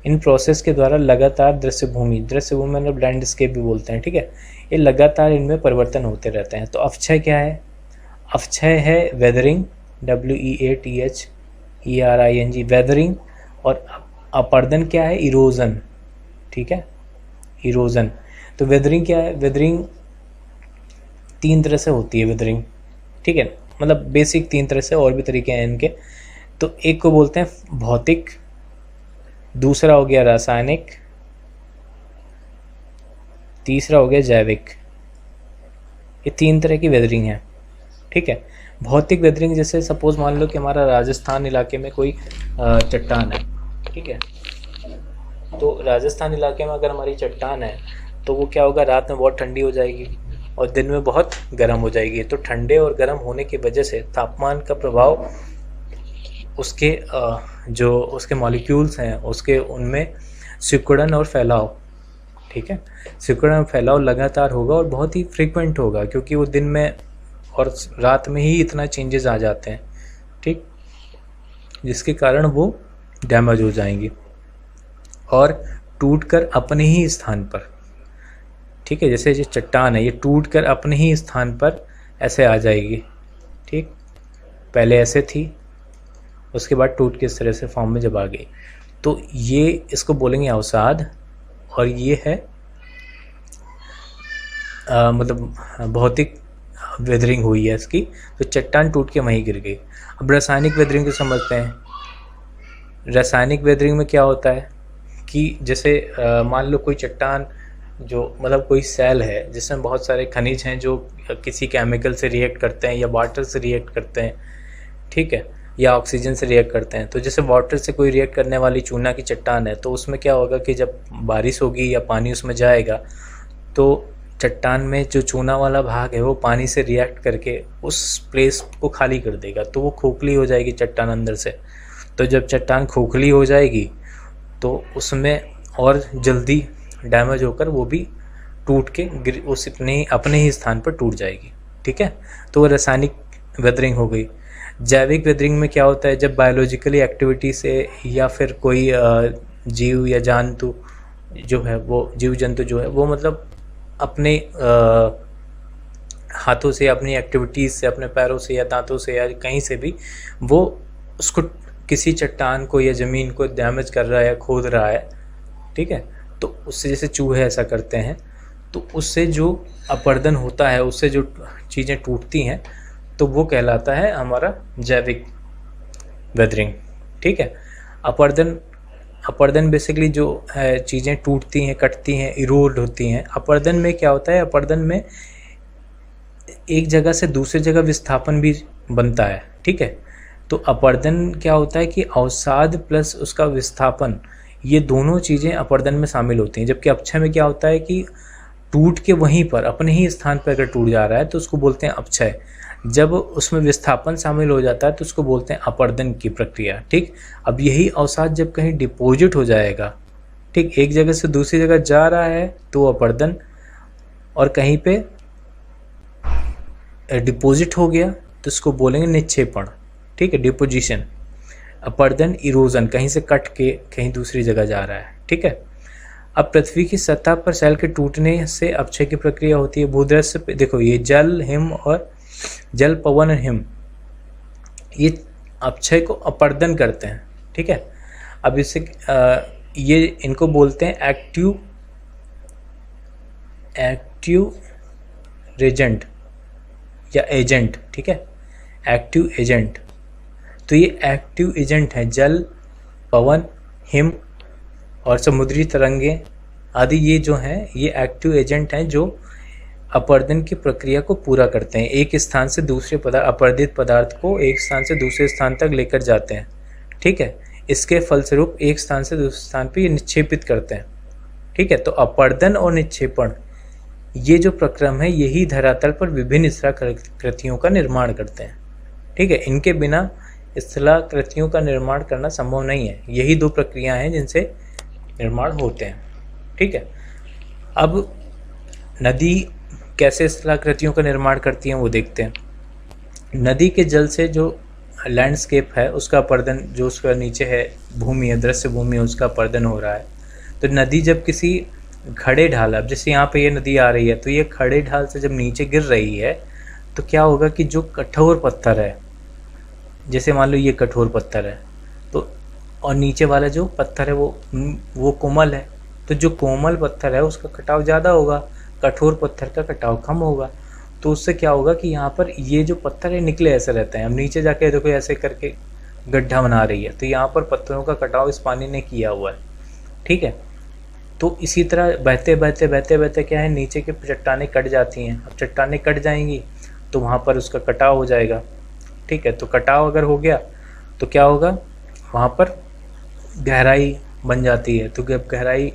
Speaker 1: इन प्रोसेस के द्वारा लगातार दृश्य भूमि मतलब लैंडस्केप भी बोलते हैं। ठीक है, ये लगातार इनमें परिवर्तन होते रहते हैं। तो अवक्षय क्या है? अवक्षय है वेदरिंग, WEATHERING वेदरिंग। और अपर्दन क्या है? इरोजन। ठीक है, इरोजन। तो वेदरिंग क्या है? वेदरिंग 3 तरह से होती है वेदरिंग। ठीक है, मतलब बेसिक 3 तरह से, और भी तरीके हैं इनके। तो एक को बोलते हैं भौतिक, दूसरा हो गया रासायनिक, तीसरा हो गया जैविक। ये 3 तरह की वेदरिंग है। ठीक है, भौतिक वेदरिंग जैसे सपोज मान लो कि हमारा राजस्थान इलाके में कोई चट्टान है। ठीक है, तो राजस्थान इलाके में अगर हमारी चट्टान है तो वो क्या होगा, रात में बहुत ठंडी हो जाएगी और दिन में बहुत गर्म हो जाएगी। तो ठंडे और गर्म होने की वजह से तापमान का प्रभाव उसके जो उसके मॉलिक्यूल्स हैं उसके उनमें सिकुड़न और फैलाव। ठीक है, सिकुड़न और फैलाव लगातार होगा और बहुत ही फ्रीक्वेंट होगा, क्योंकि वो दिन में और रात में ही इतना चेंजेस आ जाते हैं। ठीक, जिसके कारण वो डैमेज हो जाएंगी और टूटकर अपने ही स्थान पर। ठीक है, जैसे ये चट्टान है, ये टूटकर अपने ही स्थान पर ऐसे आ जाएगी। ठीक, पहले ऐसे थी, उसके बाद टूट के इस तरह से फॉर्म में जब आ गई, तो ये इसको बोलेंगे अवसाद। और ये है मतलब भौतिक वेदरिंग हुई है इसकी, तो चट्टान टूट के वहीं गिर गई। अब रासायनिक वेदरिंग को समझते हैं। रासायनिक वेदरिंग में क्या होता है कि जैसे मान लो कोई चट्टान जो मतलब कोई सेल है जिसमें बहुत सारे खनिज हैं जो किसी केमिकल से रिएक्ट करते हैं या वाटर से रिएक्ट करते हैं। ठीक है, या ऑक्सीजन से रिएक्ट करते हैं। तो जैसे वाटर से कोई रिएक्ट करने वाली चूना की चट्टान है, तो उसमें क्या होगा कि जब बारिश होगी या पानी उसमें जाएगा तो चट्टान में जो चूना वाला भाग है वो पानी से रिएक्ट करके उस प्लेस को खाली कर देगा, तो वो खोखली हो जाएगी चट्टान अंदर से। तो जब चट्टान खोखली हो जाएगी तो उसमें और जल्दी डैमेज होकर वो भी टूट के उस अपने ही स्थान पर टूट जाएगी। ठीक है, तो वो रासायनिक वेदरिंग हो गई। जैविक वेदरिंग में क्या होता है, जब बायोलॉजिकली एक्टिविटी से या फिर कोई जीव या जंतु जो है वो जीव जंतु जो है वो मतलब अपने हाथों से, अपनी एक्टिविटीज़ से, अपने पैरों से या दांतों से या कहीं से भी वो उसको किसी चट्टान को या ज़मीन को डैमेज कर रहा है या खोद रहा है। ठीक है, तो उससे जैसे चूहे ऐसा करते हैं, तो उससे जो अपर्दन होता है, उससे जो चीज़ें टूटती हैं, तो वो कहलाता है हमारा जैविक वेदरिंग। ठीक है, अपर्दन बेसिकली जो है चीज़ें टूटती हैं, कटती हैं, इरोड होती हैं। अपर्दन में क्या होता है, अपर्दन में एक जगह से दूसरी जगह विस्थापन भी बनता है। ठीक है, तो अपर्दन क्या होता है कि अवसाद प्लस उसका विस्थापन, ये दोनों चीज़ें अपर्दन में शामिल होती हैं। जबकि अपक्षय में क्या होता है कि टूट के वहीं पर अपने ही स्थान पर अगर टूट जा रहा है तो उसको बोलते हैं अपक्षय। जब उसमें विस्थापन शामिल हो जाता है तो उसको बोलते हैं अपर्दन की प्रक्रिया। ठीक, अब यही अवसाद जब कहीं डिपॉजिट हो जाएगा, ठीक, एक जगह से दूसरी जगह जा रहा है तो अपर्दन, और कहीं पे डिपॉजिट हो गया तो उसको बोलेंगे निक्षेपण। ठीक है, डिपोजिशन। अपर्दन इरोजन, कहीं से कट के कहीं दूसरी जगह जा रहा है। ठीक है, अब पृथ्वी की सतह पर सेल के टूटने से अपक्षय की प्रक्रिया होती है। भूदृश्य पे देखो, ये जल, हिम और जल, पवन और हिम, ये अपक्षय को अपर्दन करते हैं। ठीक है, अब इससे ये इनको बोलते हैं एक्टिव रेजेंट या एजेंट। ठीक है, एक्टिव एजेंट। तो ये एक्टिव एजेंट है, जल, पवन, हिम और समुद्री तरंगे आदि, ये जो हैं ये एक्टिव एजेंट हैं जो अपरदन की प्रक्रिया को पूरा करते हैं, एक स्थान से दूसरे अपरदित पदार्थ को एक स्थान से दूसरे स्थान तक लेकर जाते हैं। ठीक है, इसके फलस्वरूप एक स्थान से दूसरे स्थान पर ये निक्षेपित करते हैं। ठीक है, तो अपरदन और निक्षेपण ये जो प्रक्रम है यही धरातल पर विभिन्न स्थलाकृतियों का निर्माण करते हैं। ठीक है, इनके बिना स्थलाकृतियों का निर्माण करना संभव नहीं है। यही दो प्रक्रियाएं हैं जिनसे निर्माण होते हैं। ठीक है, अब नदी कैसे स्थलाकृतियों का निर्माण करती हैं वो देखते हैं। नदी के जल से जो लैंडस्केप है उसका अपरदन, जो उसका नीचे है भूमि है, दृश्य भूमि है, उसका अपरदन हो रहा है। तो नदी जब किसी खड़े ढाल, अब जैसे यहाँ पे ये नदी आ रही है तो ये खड़े ढाल से जब नीचे गिर रही है तो क्या होगा कि जो कठोर पत्थर है, जैसे मान लो ये कठोर पत्थर है तो, और नीचे वाला जो पत्थर है वो कोमल है, तो जो कोमल पत्थर है उसका कटाव ज़्यादा होगा, कठोर पत्थर का कटाव कम होगा। तो उससे क्या होगा कि यहाँ पर ये जो पत्थर है निकले ऐसे रहते हैं। अब नीचे जाके देखो ऐसे करके गड्ढा बना रही है, तो यहाँ पर पत्थरों का कटाव इस पानी ने किया हुआ है। ठीक है, तो इसी तरह बहते बहते बहते बहते क्या है, नीचे की चट्टानें कट जाती हैं। अब चट्टानें कट जाएंगी तो वहाँ पर उसका कटाव हो जाएगा। ठीक है, तो कटाव अगर हो गया तो क्या होगा, वहाँ पर गहराई बन जाती है। तो जब गहराई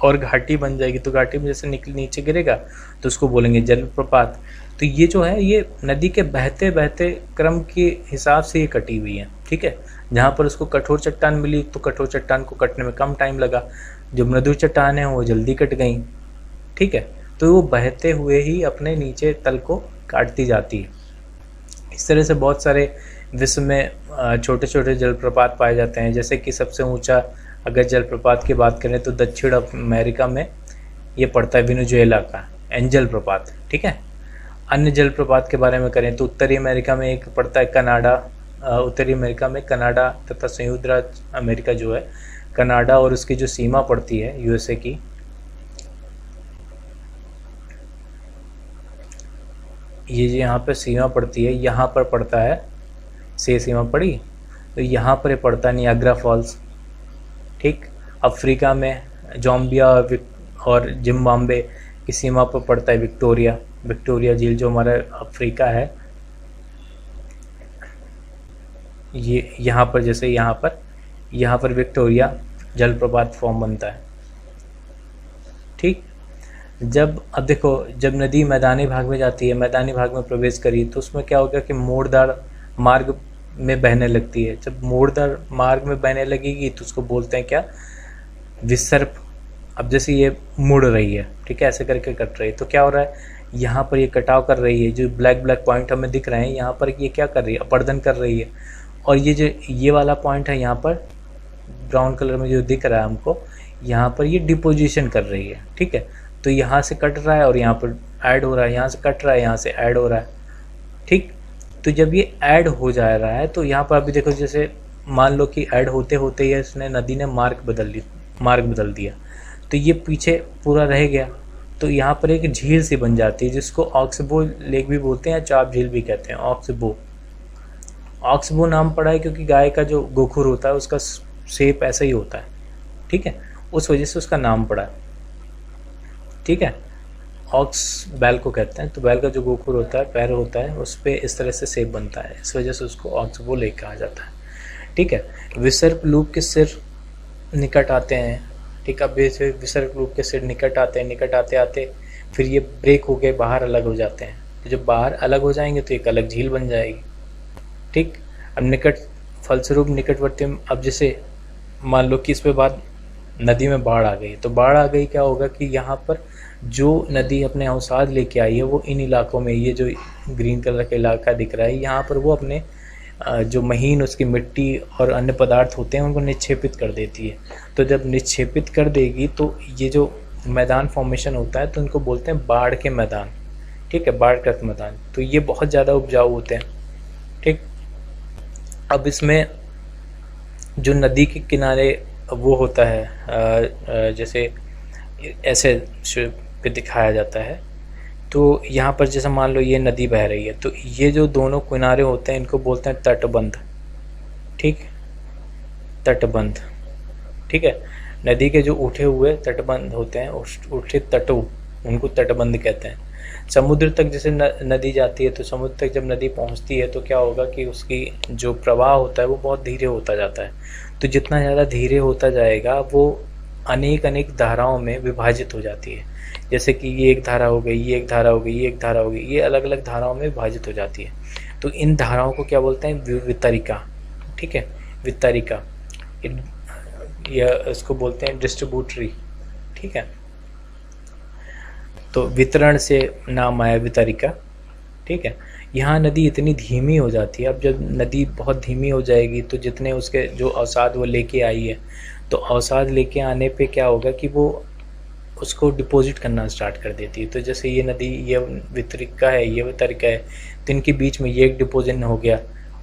Speaker 1: और घाटी बन जाएगी तो घाटी में जैसे नीचे गिरेगा तो उसको बोलेंगे जलप्रपात। तो ये जो है ये नदी के बहते बहते क्रम के हिसाब से ये कटी हुई है। ठीक है, जहाँ पर उसको कठोर चट्टान मिली तो कठोर चट्टान को कटने में कम टाइम लगा, जो मृदुल चट्टान है वो जल्दी कट गई। ठीक है, तो वो बहते हुए ही अपने नीचे तल को काटती जाती है। इस तरह से बहुत सारे विश्व में छोटे छोटे जलप्रपात पाए जाते हैं। जैसे कि सबसे ऊंचा अगर जलप्रपात की बात करें तो दक्षिण अमेरिका में ये पड़ता है वेनेजुएला का एंजल प्रपात। ठीक है, अन्य जलप्रपात के बारे में करें तो उत्तरी अमेरिका में एक पड़ता है कनाडा, उत्तरी अमेरिका में कनाडा तथा संयुक्त राज्य अमेरिका जो है कनाडा और उसकी जो सीमा पड़ती है यूएसए की, ये जो यहाँ पे सीमा पड़ती है यहाँ पर पड़ता है, से सीमा पड़ी तो यहाँ पर पड़ता है नियाग्रा फॉल्स। ठीक, अफ्रीका में जाम्बिया और जिम्बाब्वे की सीमा पर पड़ता है विक्टोरिया झील जो हमारा अफ्रीका है। ये यहाँ पर जैसे यहाँ पर विक्टोरिया जलप्रपात फॉर्म बनता है। ठीक, अब देखो जब नदी मैदानी भाग में जाती है, मैदानी भाग में प्रवेश करी तो उसमें क्या होगा कि मोड़दार मार्ग में बहने लगती है। जब मोड़दार मार्ग में बहने लगेगी तो उसको बोलते हैं क्या, विसर्प। अब जैसे ये मुड़ रही है, ठीक है, ऐसे करके कट रही है तो क्या हो रहा है, यहाँ पर ये कटाव कर रही है। जो ब्लैक पॉइंट हमें दिख रहे हैं यहाँ पर ये क्या कर रही है, अपरदन कर रही है। और ये जो ये वाला पॉइंट है यहाँ पर ब्राउन कलर में जो दिख रहा है हमको, यहाँ पर ये डिपोजिशन कर रही है। ठीक है, तो यहाँ से कट रहा है और यहाँ पर ऐड हो रहा है, यहाँ से कट रहा है, यहाँ से ऐड हो रहा है। ठीक, तो जब ये ऐड हो जा रहा है तो यहाँ पर अभी देखो जैसे मान लो कि ऐड होते होते ही इसने नदी ने मार्ग बदल दिया तो ये पीछे पूरा रह गया। तो यहाँ पर एक झील सी बन जाती है जिसको ऑक्सबो लेक भी बोलते हैं, चाप झील भी कहते हैं। ऑक्सबो नाम पड़ा है क्योंकि गाय का जो गोखुर होता है उसका शेप ऐसा ही होता है। ठीक है, उस वजह से उसका नाम पड़ा है। ठीक है, ऑक्स बैल को कहते हैं, तो बैल का जो गोखुर होता है, पैर होता है, उस पर इस तरह से शेप बनता है, इस वजह से उसको ऑक्सबो लेक कहा जाता है। ठीक है, विसर्प लूप के सिर निकट आते हैं। ठीक है, अब विसर्प लूप के सिर निकट आते आते फिर ये ब्रेक हो गए, बाहर अलग हो जाते हैं। तो जब बाहर अलग हो जाएंगे तो एक अलग झील बन जाएगी। ठीक, अब फलस्वरूप निकटवर्ती, अब जैसे मान लो कि इस पे बाद नदी में बाढ़ आ गई, तो बाढ़ आ गई क्या होगा कि यहाँ पर जो नदी अपने अवसाद लेके आई है वो इन इलाकों में, ये जो ग्रीन कलर का इलाका दिख रहा है यहाँ पर, वो अपने जो महीन उसकी मिट्टी और अन्य पदार्थ होते हैं उनको निक्षेपित कर देती है। तो जब निक्षेपित कर देगी तो ये जो मैदान फॉर्मेशन होता है तो उनको बोलते हैं बाढ़ के मैदान। ठीक है, बाढ़ग्रस्त मैदान, तो ये बहुत ज़्यादा उपजाऊ होते हैं। ठीक, अब इसमें जो नदी के किनारे वो होता है जैसे ऐसे पे दिखाया जाता है, तो यहाँ पर जैसे मान लो ये नदी बह रही है तो ये जो दोनों किनारे होते हैं इनको बोलते हैं तटबंध। ठीक, तटबंध। ठीक है, नदी के जो उठे हुए तटबंध होते हैं, उठे तटों, उनको तटबंध कहते हैं। समुद्र तक जैसे नदी जाती है, तो समुद्र तक जब नदी पहुंचती है तो क्या होगा कि उसकी जो प्रवाह होता है वो बहुत धीरे होता जाता है। तो जितना ज़्यादा धीरे होता जाएगा वो अनेक अनेक धाराओं में विभाजित हो जाती है। जैसे कि ये एक धारा हो गई, ये एक धारा हो गई, ये एक धारा हो गई, ये अलग अलग धाराओं में विभाजित हो जाती है। तो इन धाराओं को क्या बोलते हैं? वितरिका। ठीक है, वितरिका, या इसको बोलते हैं डिस्ट्रीब्यूटरी। ठीक है, तो वितरण से नाम आया वितरिका। ठीक है, यहाँ नदी इतनी धीमी हो जाती है। अब जब नदी बहुत धीमी हो जाएगी तो जितने उसके जो अवसाद वो लेके आई है, तो अवसाद लेके आने पे क्या होगा कि वो उसको डिपॉजिट करना स्टार्ट कर देती है। तो जैसे ये नदी, ये वितरिका है, ये वितरिका है, तो इनके बीच में ये एक डिपोजिशन हो गया,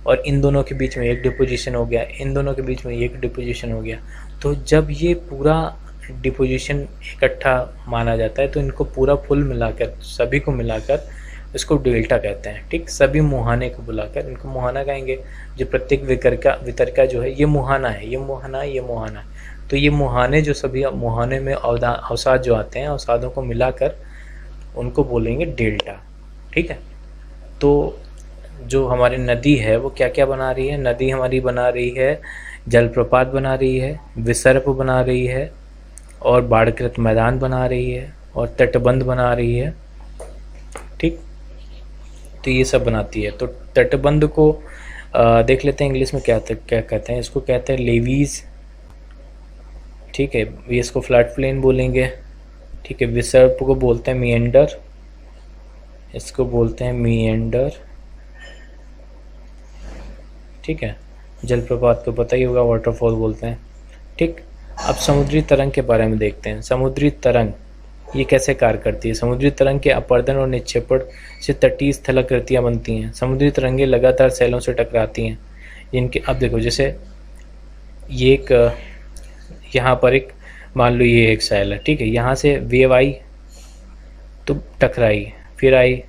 Speaker 1: और इन दोनों के बीच में एक डिपोजिशन हो गया, इन दोनों के बीच में एक डिपोजिशन हो गया। तो जब ये पूरा डिपोजिशन इकट्ठा माना जाता है तो इनको पूरा फुल मिलाकर, सभी को मिलाकर इसको डेल्टा कहते हैं। ठीक, सभी मुहाने को बुलाकर इनको मुहाना कहेंगे। जो प्रत्येक वितरिका जो है, ये मुहाना है, ये मुहाना, ये मुहाना है। तो ये मुहाने जो सभी मुहाने में अवसाद जो आते हैं, अवसादों को मिलाकर उनको बोलेंगे डेल्टा। ठीक है, तो जो हमारी नदी है वो क्या क्या बना रही है? नदी हमारी बना रही है जलप्रपात बना रही है, विसर्प बना रही है, और बाढ़कृत मैदान बना रही है, और तटबंध बना रही है। ठीक, तो ये सब बनाती है। तो तटबंध को देख लेते हैं इंग्लिश में क्या कहते हैं। इसको कहते हैं लेवीज। ठीक है, ये इसको फ्लैट प्लेन बोलेंगे। ठीक है, विसर्प को बोलते हैं मिएंडर, इसको बोलते हैं मिएंडर। ठीक है, जलप्रपात को पता ही होगा, वाटरफॉल बोलते हैं। ठीक, अब समुद्री तरंग के बारे में देखते हैं। समुद्री तरंग ये कैसे कार्य करती है? समुद्री तरंग के अपर्दन और निक्षेपण से तटीय स्थलाकृतियाँ बनती हैं। समुद्री तरंगें लगातार सैलों से टकराती हैं, जिनके, अब देखो, जैसे ये एक, यहाँ पर एक, मान लो ये एक सैल है। ठीक है, यहाँ से वेव आई तो टकराई, फिर आई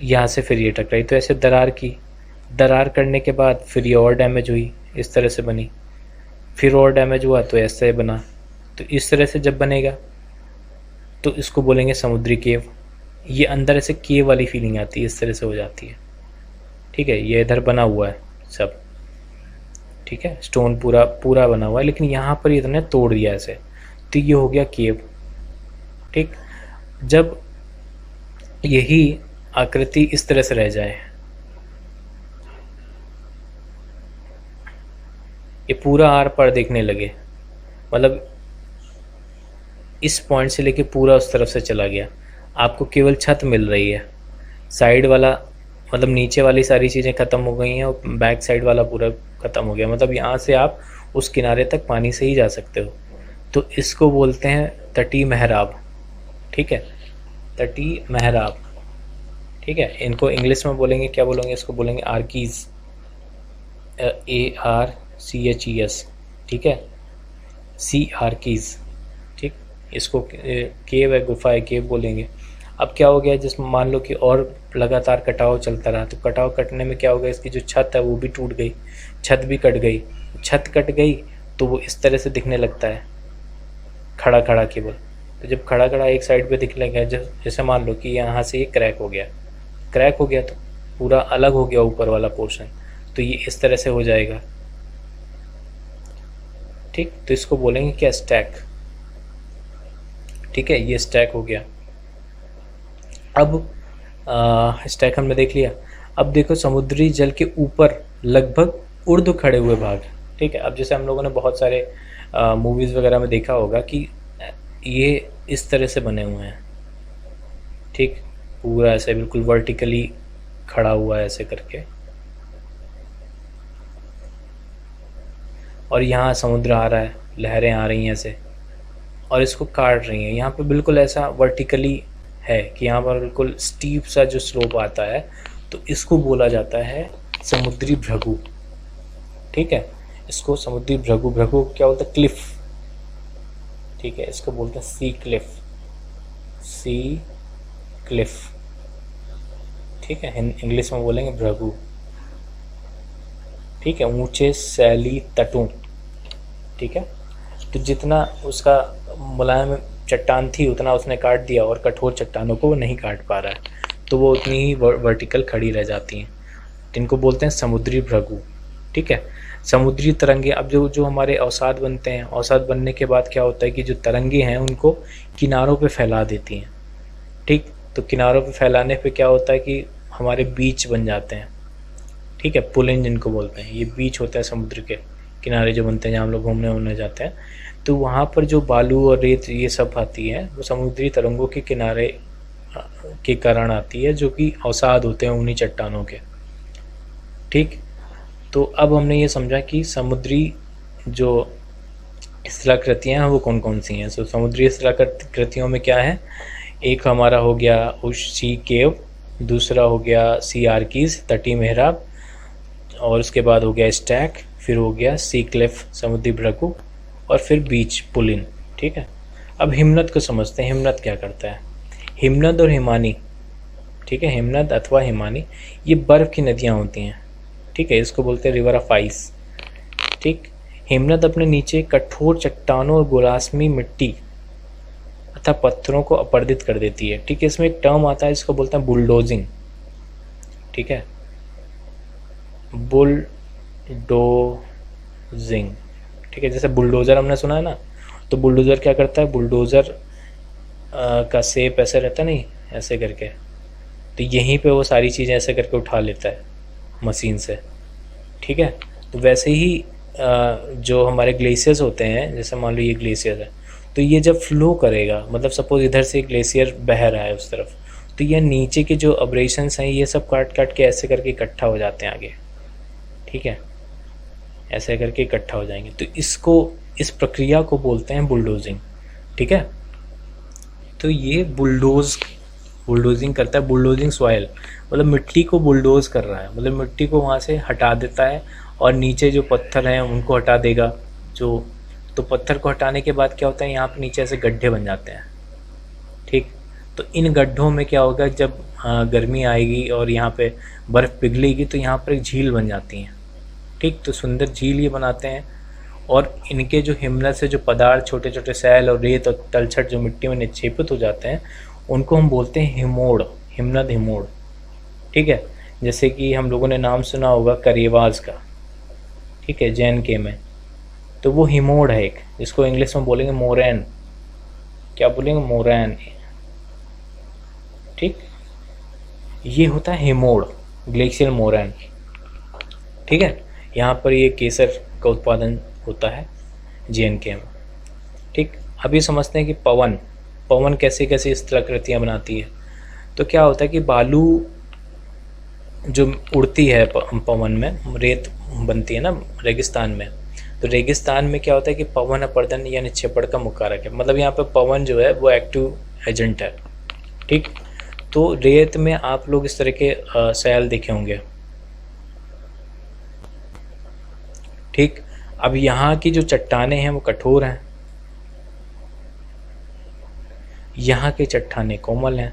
Speaker 1: यहाँ से, फिर ये टकराई, तो ऐसे दरार करने के बाद फिर ये और डैमेज हुई, इस तरह से बनी, फिर और डैमेज हुआ तो ऐसे बना। तो इस तरह से जब बनेगा तो इसको बोलेंगे समुद्री केव। ये अंदर ऐसे केव वाली फीलिंग आती है, इस तरह से हो जाती है। ठीक है, ये इधर बना हुआ है सब। ठीक है, स्टोन पूरा बना हुआ है, लेकिन यहाँ पर इतने तोड़ दिया ऐसे, तो ये हो गया केव। ठीक, जब यही आकृति इस तरह से रह जाए, ये पूरा आर पार देखने लगे, मतलब इस पॉइंट से लेके पूरा उस तरफ से चला गया, आपको केवल छत मिल रही है, साइड वाला मतलब नीचे वाली सारी चीज़ें ख़त्म हो गई हैं, और बैक साइड वाला पूरा ख़त्म हो गया। मतलब यहाँ से आप उस किनारे तक पानी से ही जा सकते हो। तो इसको बोलते हैं तटीय महराब। ठीक है, तटीय महराब। ठीक है, इनको इंग्लिश में बोलेंगे, क्या बोलेंगे? इसको बोलेंगे आर्कीज, ARCHES। ठीक है, सी आर्कीज। ठीक, इसको केव है, गुफा है, केव बोलेंगे। अब क्या हो गया, जिसमें मान लो कि और लगातार कटाव चलता रहा, तो कटाव कटने में क्या हो गया, इसकी जो छत है वो भी टूट गई, छत भी कट गई। छत कट गई तो वो इस तरह से दिखने लगता है, खड़ा खड़ा केवल। तो जब खड़ा खड़ा एक साइड पे दिखने लगा, जैसे मान लो कि यहाँ से ये क्रैक हो गया तो पूरा अलग हो गया ऊपर वाला पोर्शन, तो ये इस तरह से हो जाएगा। ठीक, तो इसको बोलेंगे क्या? स्टैक। ठीक है, ये स्टैक हो गया। अब स्टैक हमने देख लिया। अब देखो समुद्री जल के ऊपर लगभग ऊर्ध्व खड़े हुए भाग। ठीक है, अब जैसे हम लोगों ने बहुत सारे मूवीज़ वगैरह में देखा होगा कि ये इस तरह से बने हुए हैं। ठीक, पूरा ऐसे बिल्कुल वर्टिकली खड़ा हुआ है ऐसे करके, और यहाँ समुद्र आ रहा है, लहरें आ रही हैं ऐसे और इसको काट रही हैं। यहाँ पे बिल्कुल ऐसा वर्टिकली है कि यहाँ पर बिल्कुल स्टीप सा जो स्लोप आता है, तो इसको बोला जाता है समुद्री भृगु। ठीक है, इसको समुद्री भृगु क्या बोलते हैं? क्लिफ। ठीक है, इसको बोलते हैं सी क्लिफ। ठीक है, इंग्लिश में बोलेंगे भृगु। ठीक है, ऊंचे सैली तटों। ठीक है, तो जितना उसका मुलायम चट्टान थी उतना उसने काट दिया और कठोर चट्टानों को वो नहीं काट पा रहा है, तो वो उतनी ही वर्टिकल खड़ी रह जाती हैं, जिनको बोलते हैं समुद्री भृगु। ठीक है, समुद्री तरंगे। अब जो जो हमारे अवसाद बनते हैं, अवसाद बनने के बाद क्या होता है कि जो तरंगे हैं उनको किनारों पे फैला देती हैं। ठीक, तो किनारों पे फैलाने पे क्या होता है कि हमारे बीच बन जाते हैं। ठीक है, पुलिन जिनको बोलते हैं, ये बीच होता है समुद्र के किनारे जो बनते हैं जहाँ हम लोग घूमने वूमने जाते हैं। तो वहाँ पर जो बालू और रेत ये सब आती है वो समुद्री तरंगों के किनारे के कारण आती है, जो कि अवसाद होते हैं उन्हीं चट्टानों के। ठीक, तो अब हमने ये समझा कि समुद्री जो स्थलाकृतियाँ हैं वो कौन कौन सी हैं। सो समुद्री स्थलाकृतियों में क्या है, एक हमारा हो गया सी केव, दूसरा हो गया सी आर्कीज तटीय मेहराब, और उसके बाद हो गया स्टैक, फिर हो गया सी क्लिफ समुद्री भृगु, और फिर बीच पुलिन। ठीक है, अब हिमनद को समझते हैं। हिमनद क्या करता है, हिमनद और हिमानी। ठीक है, हिमनद अथवा हिमानी ये बर्फ़ की नदियाँ होती हैं। ठीक है, इसको बोलते हैं रिवर ऑफ आइस। ठीक, हिमनद अपने नीचे कठोर चट्टानों और गोलास्मी मिट्टी तथा पत्थरों को अपर्दित कर देती है। ठीक है, इसमें एक टर्म आता है इसको बोलते हैं बुलडोजिंग। ठीक है, बुलडोजिंग। ठीक है, जैसे बुलडोज़र हमने सुना है ना, तो बुलडोज़र क्या करता है, बुलडोज़र का शेप ऐसे रहता है, नहीं ऐसे करके, तो यहीं पे वो सारी चीज़ें ऐसे करके उठा लेता है मशीन से। ठीक है, तो वैसे ही जो हमारे ग्लेशियर्स होते हैं, जैसे मान लो ये ग्लेशियर है, तो ये जब फ्लो करेगा, मतलब सपोज इधर से ग्लेशियर बह रहा है उस तरफ, तो ये नीचे के जो अब्रेशंस हैं ये सब काट काट के ऐसे करके इकट्ठा हो जाते हैं आगे। ठीक है, ऐसे करके इकट्ठा हो जाएंगे, तो इस प्रक्रिया को बोलते हैं बुलडोजिंग। ठीक है, तो ये बुलडोजिंग करता है। बुलडोजिंग सॉइल मतलब मिट्टी को बुलडोज कर रहा है, मतलब मिट्टी को वहाँ से हटा देता है और नीचे जो पत्थर हैं उनको हटा देगा। तो पत्थर को हटाने के बाद क्या होता है, यहाँ पे नीचे ऐसे गड्ढे बन जाते हैं। ठीक, तो इन गड्ढों में क्या होगा, जब गर्मी आएगी और यहाँ पे बर्फ़ पिघलेगी तो यहाँ पर एक झील बन जाती है। ठीक, तो सुंदर झील ये बनाते हैं, और इनके जो हिमनद से जो पदार्थ, छोटे छोटे सैल और रेत और तलछट जो मिट्टी में निक्षेपित हो जाते हैं, उनको हम बोलते हैं हिमोड़, हिमनद हिमोड़। ठीक है, जैसे कि हम लोगों ने नाम सुना होगा करेवाज का। ठीक है, JNK में, तो वो हिमोड़ है एक, जिसको इंग्लिश में बोलेंगे मोरैन। क्या बोलेंगे, मोरैन। ठीक, ये होता है हिमोड़, ग्लेशियल मोरैन। ठीक है, यहाँ पर ये केसर का उत्पादन होता है JNK में। ठीक, अभी समझते हैं कि पवन कैसे कैसे स्थलाकृतियाँ बनाती है। तो क्या होता है कि बालू जो उड़ती है पवन में, रेत बनती है ना रेगिस्तान में, तो रेगिस्तान में क्या होता है कि पवन अपर्दन या निक्षेपण का मुख्य कारक है, मतलब यहाँ पर पवन जो है वो एक्टिव एजेंट है। ठीक, तो रेत में आप लोग इस तरह के सैल देखे होंगे। ठीक, अब यहाँ की जो चट्टानें हैं वो कठोर हैं, यहाँ की चट्टानें कोमल हैं।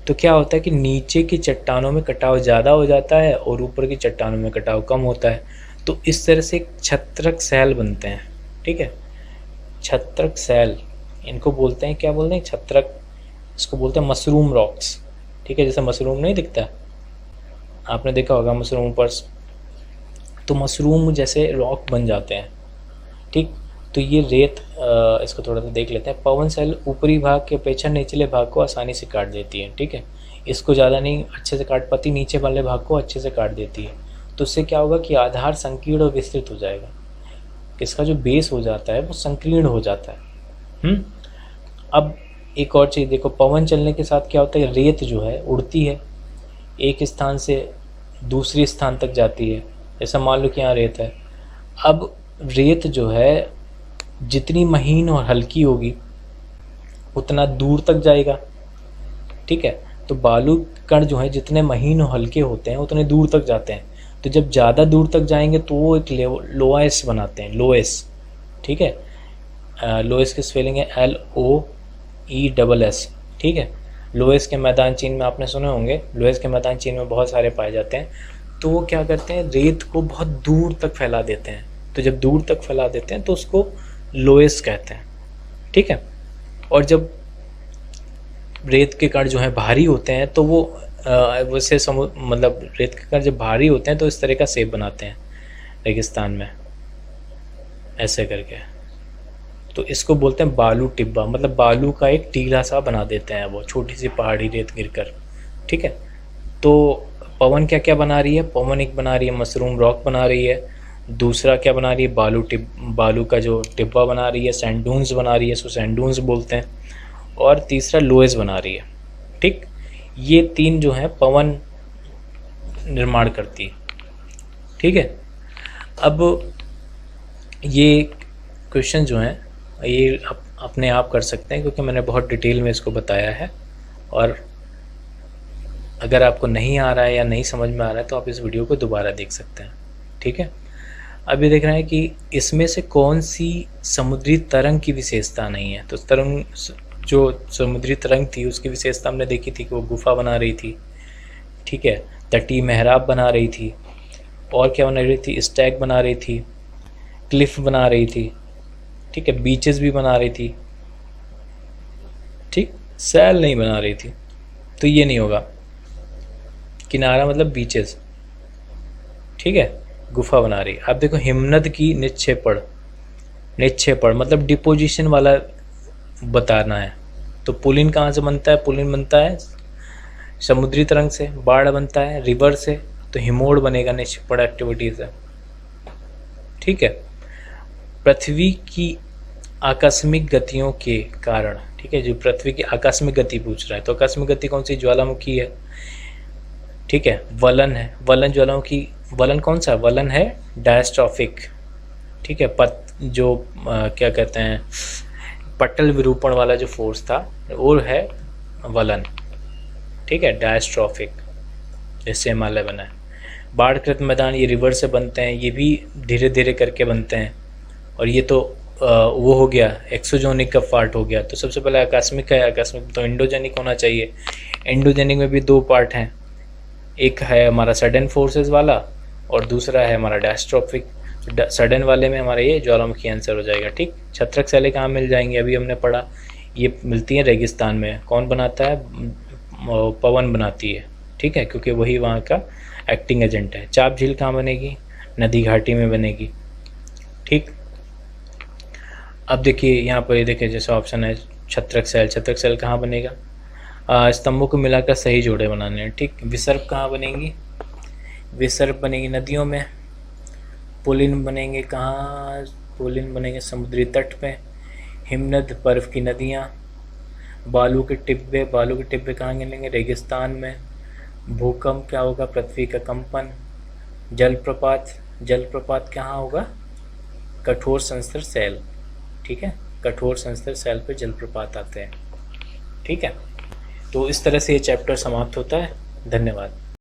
Speaker 1: तो क्या होता है कि नीचे की चट्टानों में कटाव ज़्यादा हो जाता है और ऊपर की चट्टानों में कटाव कम होता है। तो इस तरह से छत्रक सैल बनते हैं। ठीक है, छत्रक सैल इनको बोलते हैं, क्या बोलते हैं, छत्रक, इसको बोलते हैं मशरूम रॉक्स। ठीक है, जैसे मशरूम नहीं दिखता, आपने देखा होगा मशरूम पर, तो मशरूम जैसे रॉक बन जाते हैं। ठीक, तो ये रेत, इसको थोड़ा सा देख लेते हैं। पवन सेल ऊपरी भाग के अपेक्षा निचले भाग को आसानी से काट देती है। ठीक है, इसको ज़्यादा नहीं अच्छे से काट पाती, नीचे वाले भाग को अच्छे से काट देती है। तो उससे क्या होगा कि आधार संकीर्ण और विस्तृत हो जाएगा, इसका जो बेस हो जाता है वो संकीर्ण हो जाता है। अब एक और चीज़ देखो, पवन चलने के साथ क्या होता है, रेत जो है उड़ती है, एक स्थान से दूसरे स्थान तक जाती है। जैसा मान लो कि यहाँ रेत है, अब रेत जो है जितनी महीन और हल्की होगी उतना दूर तक जाएगा। ठीक है, तो बालू कण जो है जितने महीन और हल्के होते हैं उतने दूर तक जाते हैं। तो जब ज़्यादा दूर तक जाएंगे तो वो एक लोएस बनाते हैं, लोएस। ठीक है, लोएस की स्पेलिंग है LOESS। ठीक है, लोएस के मैदान चीन में आपने सुने होंगे, लोएस के मैदान चीन में बहुत सारे पाए जाते हैं। तो वो क्या करते हैं, रेत को बहुत दूर तक फैला देते हैं। तो जब दूर तक फैला देते हैं तो उसको लोएस कहते हैं। ठीक है, और जब रेत के कण जो हैं भारी होते हैं तो वो वैसे मतलब रेत के कण जब भारी होते हैं तो इस तरह का शेप बनाते हैं रेगिस्तान में, ऐसे करके। तो इसको बोलते हैं बालू टिब्बा, मतलब बालू का एक टीला सा बना देते हैं वो, छोटी सी पहाड़ी रेत गिरकर। ठीक है, तो पवन क्या क्या बना रही है? पवन एक बना रही है मशरूम रॉक बना रही है, दूसरा क्या बना रही है? बालू का जो टिब्बा बना रही है, सैंडून्स बना रही है, इसको सैंडून्स बोलते हैं। और तीसरा लोएस बना रही है। ठीक, ये तीन जो है पवन निर्माण करती है। ठीक है, अब ये क्वेश्चन जो हैं ये अपने आप कर सकते हैं, क्योंकि मैंने बहुत डिटेल में इसको बताया है। और अगर आपको नहीं आ रहा है या नहीं समझ में आ रहा है तो आप इस वीडियो को दोबारा देख सकते हैं। ठीक है, अब ये देख रहे हैं कि इसमें से कौन सी समुद्री तरंग की विशेषता नहीं है। तो तरंग, जो समुद्री तरंग थी उसकी विशेषता हमने देखी थी कि वो गुफा बना रही थी। ठीक है, तटीय मेहराब बना रही थी, और क्या बना रही थी? स्टैग बना रही थी, क्लिफ बना रही थी। ठीक है, बीचेस भी बना रही थी। ठीक, सैल नहीं बना रही थी, तो ये नहीं होगा। किनारा मतलब बीचेस। ठीक है, गुफा बना रही। अब देखो, हिमनद की निक्षेपण, निक्षेपण मतलब डिपोजिशन वाला बताना है। तो पुलिन कहाँ से बनता है? पुलिन बनता है समुद्री तरंग से, बाढ़ बनता है रिवर से, तो हिमोड़ बनेगा निक्षेपण एक्टिविटी से। ठीक है, पृथ्वी की आकस्मिक गतियों के कारण। ठीक है, जो पृथ्वी की आकस्मिक गति पूछ रहा है, तो आकस्मिक गति कौन सी? ज्वालामुखी है। ठीक है, वलन है, वलन ज्वालामुखी। वलन कौन सा? वलन है डायस्ट्रॉफिक। ठीक है, जो क्या कहते हैं, पटल विरूपण वाला जो फोर्स था वो है वलन। ठीक है, डायस्ट्रॉफिक, जैसे हिमालय बना है। बाढ़कृत मैदान, ये रिवर से बनते हैं, ये भी धीरे धीरे करके बनते हैं। और ये तो वो हो गया एक्सोजोनिक का पार्ट हो गया। तो सबसे पहले आकस्मिक है, आकस्मिक तो एंडोजेनिक होना चाहिए। एंडोजेनिक में भी दो पार्ट हैं, एक है हमारा सडन फोर्सेस वाला और दूसरा है हमारा डायस्ट्रॉफिक। सडन वाले में हमारा ये ज्वालामुखी आंसर हो जाएगा। ठीक, छत्रक शैलें कहाँ मिल जाएंगी? अभी हमने पढ़ा, ये मिलती हैं रेगिस्तान में। कौन बनाता है? पवन बनाती है। ठीक है, क्योंकि वही वहाँ का एक्टिंग एजेंट है। चाप झील कहाँ बनेगी? नदी घाटी में बनेगी। ठीक, अब देखिए यहाँ पर, ये देखिए जैसे ऑप्शन है छत्रक शैल। छत्रक शैल कहाँ बनेगा? स्तंभों को मिलाकर सही जोड़े बनाने हैं। ठीक, विसर्प कहाँ बनेगी? विसर्प बनेगी नदियों में। पुलिन बनेंगे कहाँ? पुलिन बनेंगे समुद्री तट पे। हिमनद, बर्फ़ की नदियाँ। बालू के टिब्बे, बालू के टिब्बे कहाँ गिनेंगे? रेगिस्तान में। भूकंप क्या होगा? पृथ्वी का कंपन। जलप्रपात, जलप्रपात कहाँ होगा? कठोर संस्तर सैल। ठीक है, कठोर संस्तर सैल पे जलप्रपात आते हैं। ठीक है, तो इस तरह से ये चैप्टर समाप्त होता है। धन्यवाद।